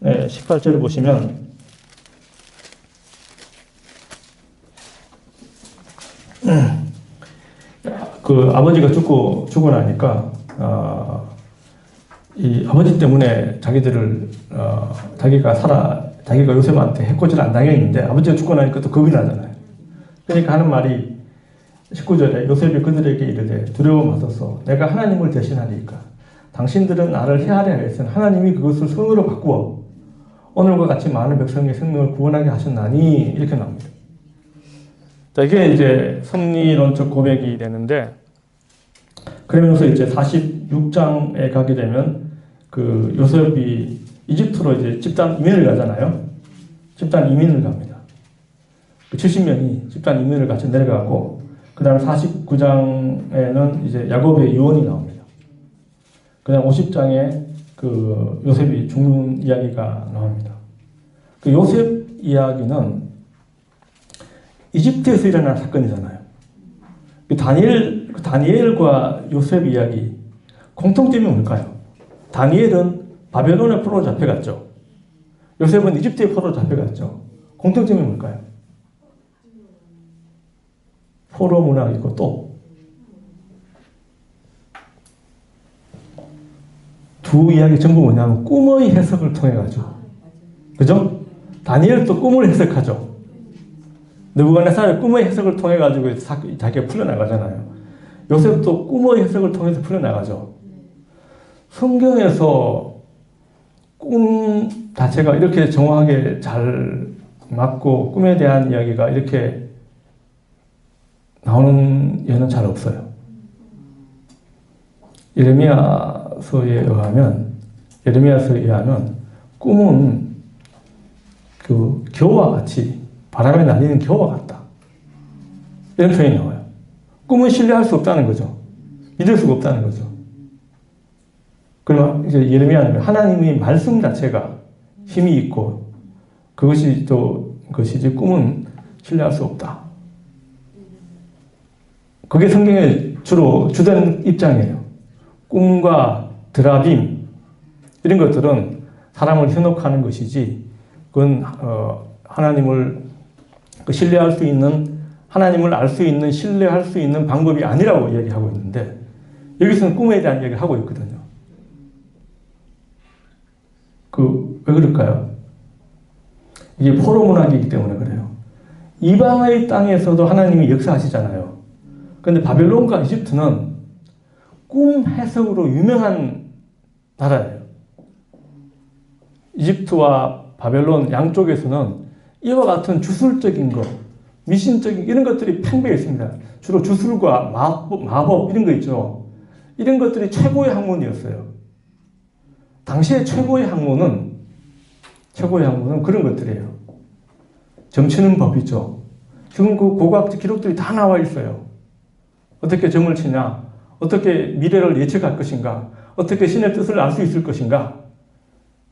18절을 보시면 그 아버지가 죽고 나니까 이 아버지 때문에 자기가 요셉한테 해코지를 안 당했는데 아버지가 죽고 나니까 또 겁이 나잖아요. 그러니까 하는 말이 19절에 요셉이 그들에게 이르되 두려워 마소서, 내가 하나님을 대신하리이까. 당신들은 나를 해하려 하였으니 하나님이 그것을 선으로 바꾸어 오늘과 같이 많은 백성의 생명을 구원하게 하셨나니, 이렇게 나옵니다. 자, 이게 이제 섭리론적 고백이 되는데, 그러면서 이제 46장에 가게 되면 그 요셉이 이집트로 이제 집단 이민을 가잖아요. 집단 이민을 갑니다. 그 70명이 집단 이민을 같이 내려가고, 그 다음에 49장에는 이제 야곱의 유언이 나옵니다. 그 다음 50장에 그 요셉이 죽는 이야기가 나옵니다. 그 요셉 이야기는 이집트에서 일어난 사건이잖아요. 그 다니엘과 요셉 이야기 공통점이 뭘까요? 다니엘은 바벨론의 포로로 잡혀갔죠. 요셉은 이집트의 포로로 잡혀갔죠. 공통점이 뭘까요? 포로 문화가 있고 또 두 이야기 전부 뭐냐면 꿈의 해석을 통해 가지고, 그죠? 다니엘도 꿈을 해석하죠. 느부갓네살의 꿈의 해석을 통해 가지고 자기가 풀려나가잖아요. 요셉도 꿈의 해석을 통해서 풀려나가죠. 성경에서 꿈 자체가 이렇게 정확하게 잘 맞고 꿈에 대한 이야기가 이렇게 나오는 예는 잘 없어요. 예레미야서에 의하면 꿈은 그 겨와 같이 바람에 날리는 겨와 같다. 이런 표현이 나와요. 꿈은 신뢰할 수 없다는 거죠. 믿을 수가 없다는 거죠. 그러면 이제 예레미야는 하나님의 말씀 자체가 힘이 있고 그것이 또 것이지 꿈은 신뢰할 수 없다. 그게 성경의 주로 주된 입장이에요. 꿈과 드라빔 이런 것들은 사람을 현혹하는 것이지 그건 하나님을 신뢰할 수 있는 하나님을 알 수 있는 신뢰할 수 있는 방법이 아니라고 이야기하고 있는데 여기서는 꿈에 대한 이야기를 하고 있거든요. 왜 그럴까요? 이게 포로 문학이기 때문에 그래요. 이방의 땅에서도 하나님이 역사하시잖아요. 그런데 바벨론과 이집트는 꿈 해석으로 유명한 나라예요. 이집트와 바벨론 양쪽에서는 이와 같은 주술적인 것, 미신적인 이런 것들이 팽배해 있습니다. 주로 주술과 마법 이런 거 있죠. 이런 것들이 최고의 학문이었어요. 당시의 최고의 학문은 그런 것들이에요. 점치는 법이죠. 지금 그 고고학적 기록들이 다 나와 있어요. 어떻게 점을 치냐, 어떻게 미래를 예측할 것인가, 어떻게 신의 뜻을 알 수 있을 것인가.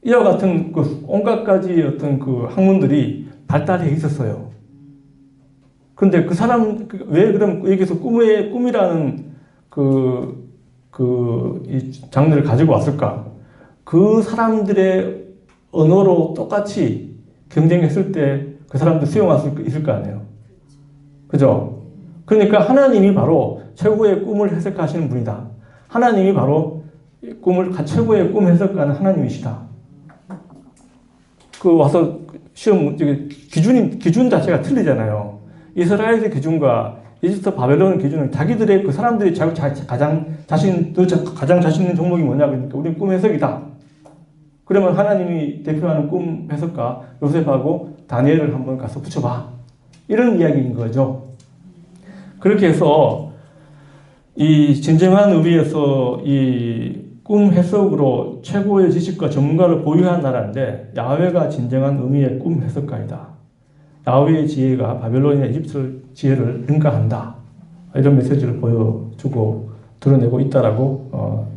이와 같은 그 온갖 가지의 어떤 그 학문들이 발달해 있었어요. 그런데 그 사람, 왜 그럼 여기서 꿈이라는 이 장르를 가지고 왔을까? 그 사람들의 언어로 똑같이 경쟁했을 때 그 사람들 수용할 수 있을 거 아니에요. 그죠? 그러니까 하나님이 바로 최고의 꿈을 해석하시는 분이다. 하나님이 바로 최고의 꿈 해석가는 하나님이시다. 와서 시험 기준 자체가 틀리잖아요. 이스라엘의 기준과 이집트 바벨론 기준은 자기들의 그 사람들이 가장 자신 있는 종목이 뭐냐 그러니까 우리는 꿈 해석이다. 그러면 하나님이 대표하는 꿈 해석가 요셉하고 다니엘을 한번 가서 붙여봐. 이런 이야기인 거죠. 그렇게 해서 이 진정한 의미에서 이 꿈 해석으로 최고의 지식과 전문가를 보유한 나라인데 야훼가 진정한 의미의 꿈 해석가이다. 야훼의 지혜가 바벨론이나 이집트 지혜를 능가한다. 이런 메시지를 보여주고 드러내고 있다라고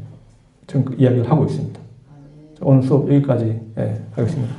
지금 이야기를 하고 있습니다. 오늘 수업 여기까지 하겠습니다.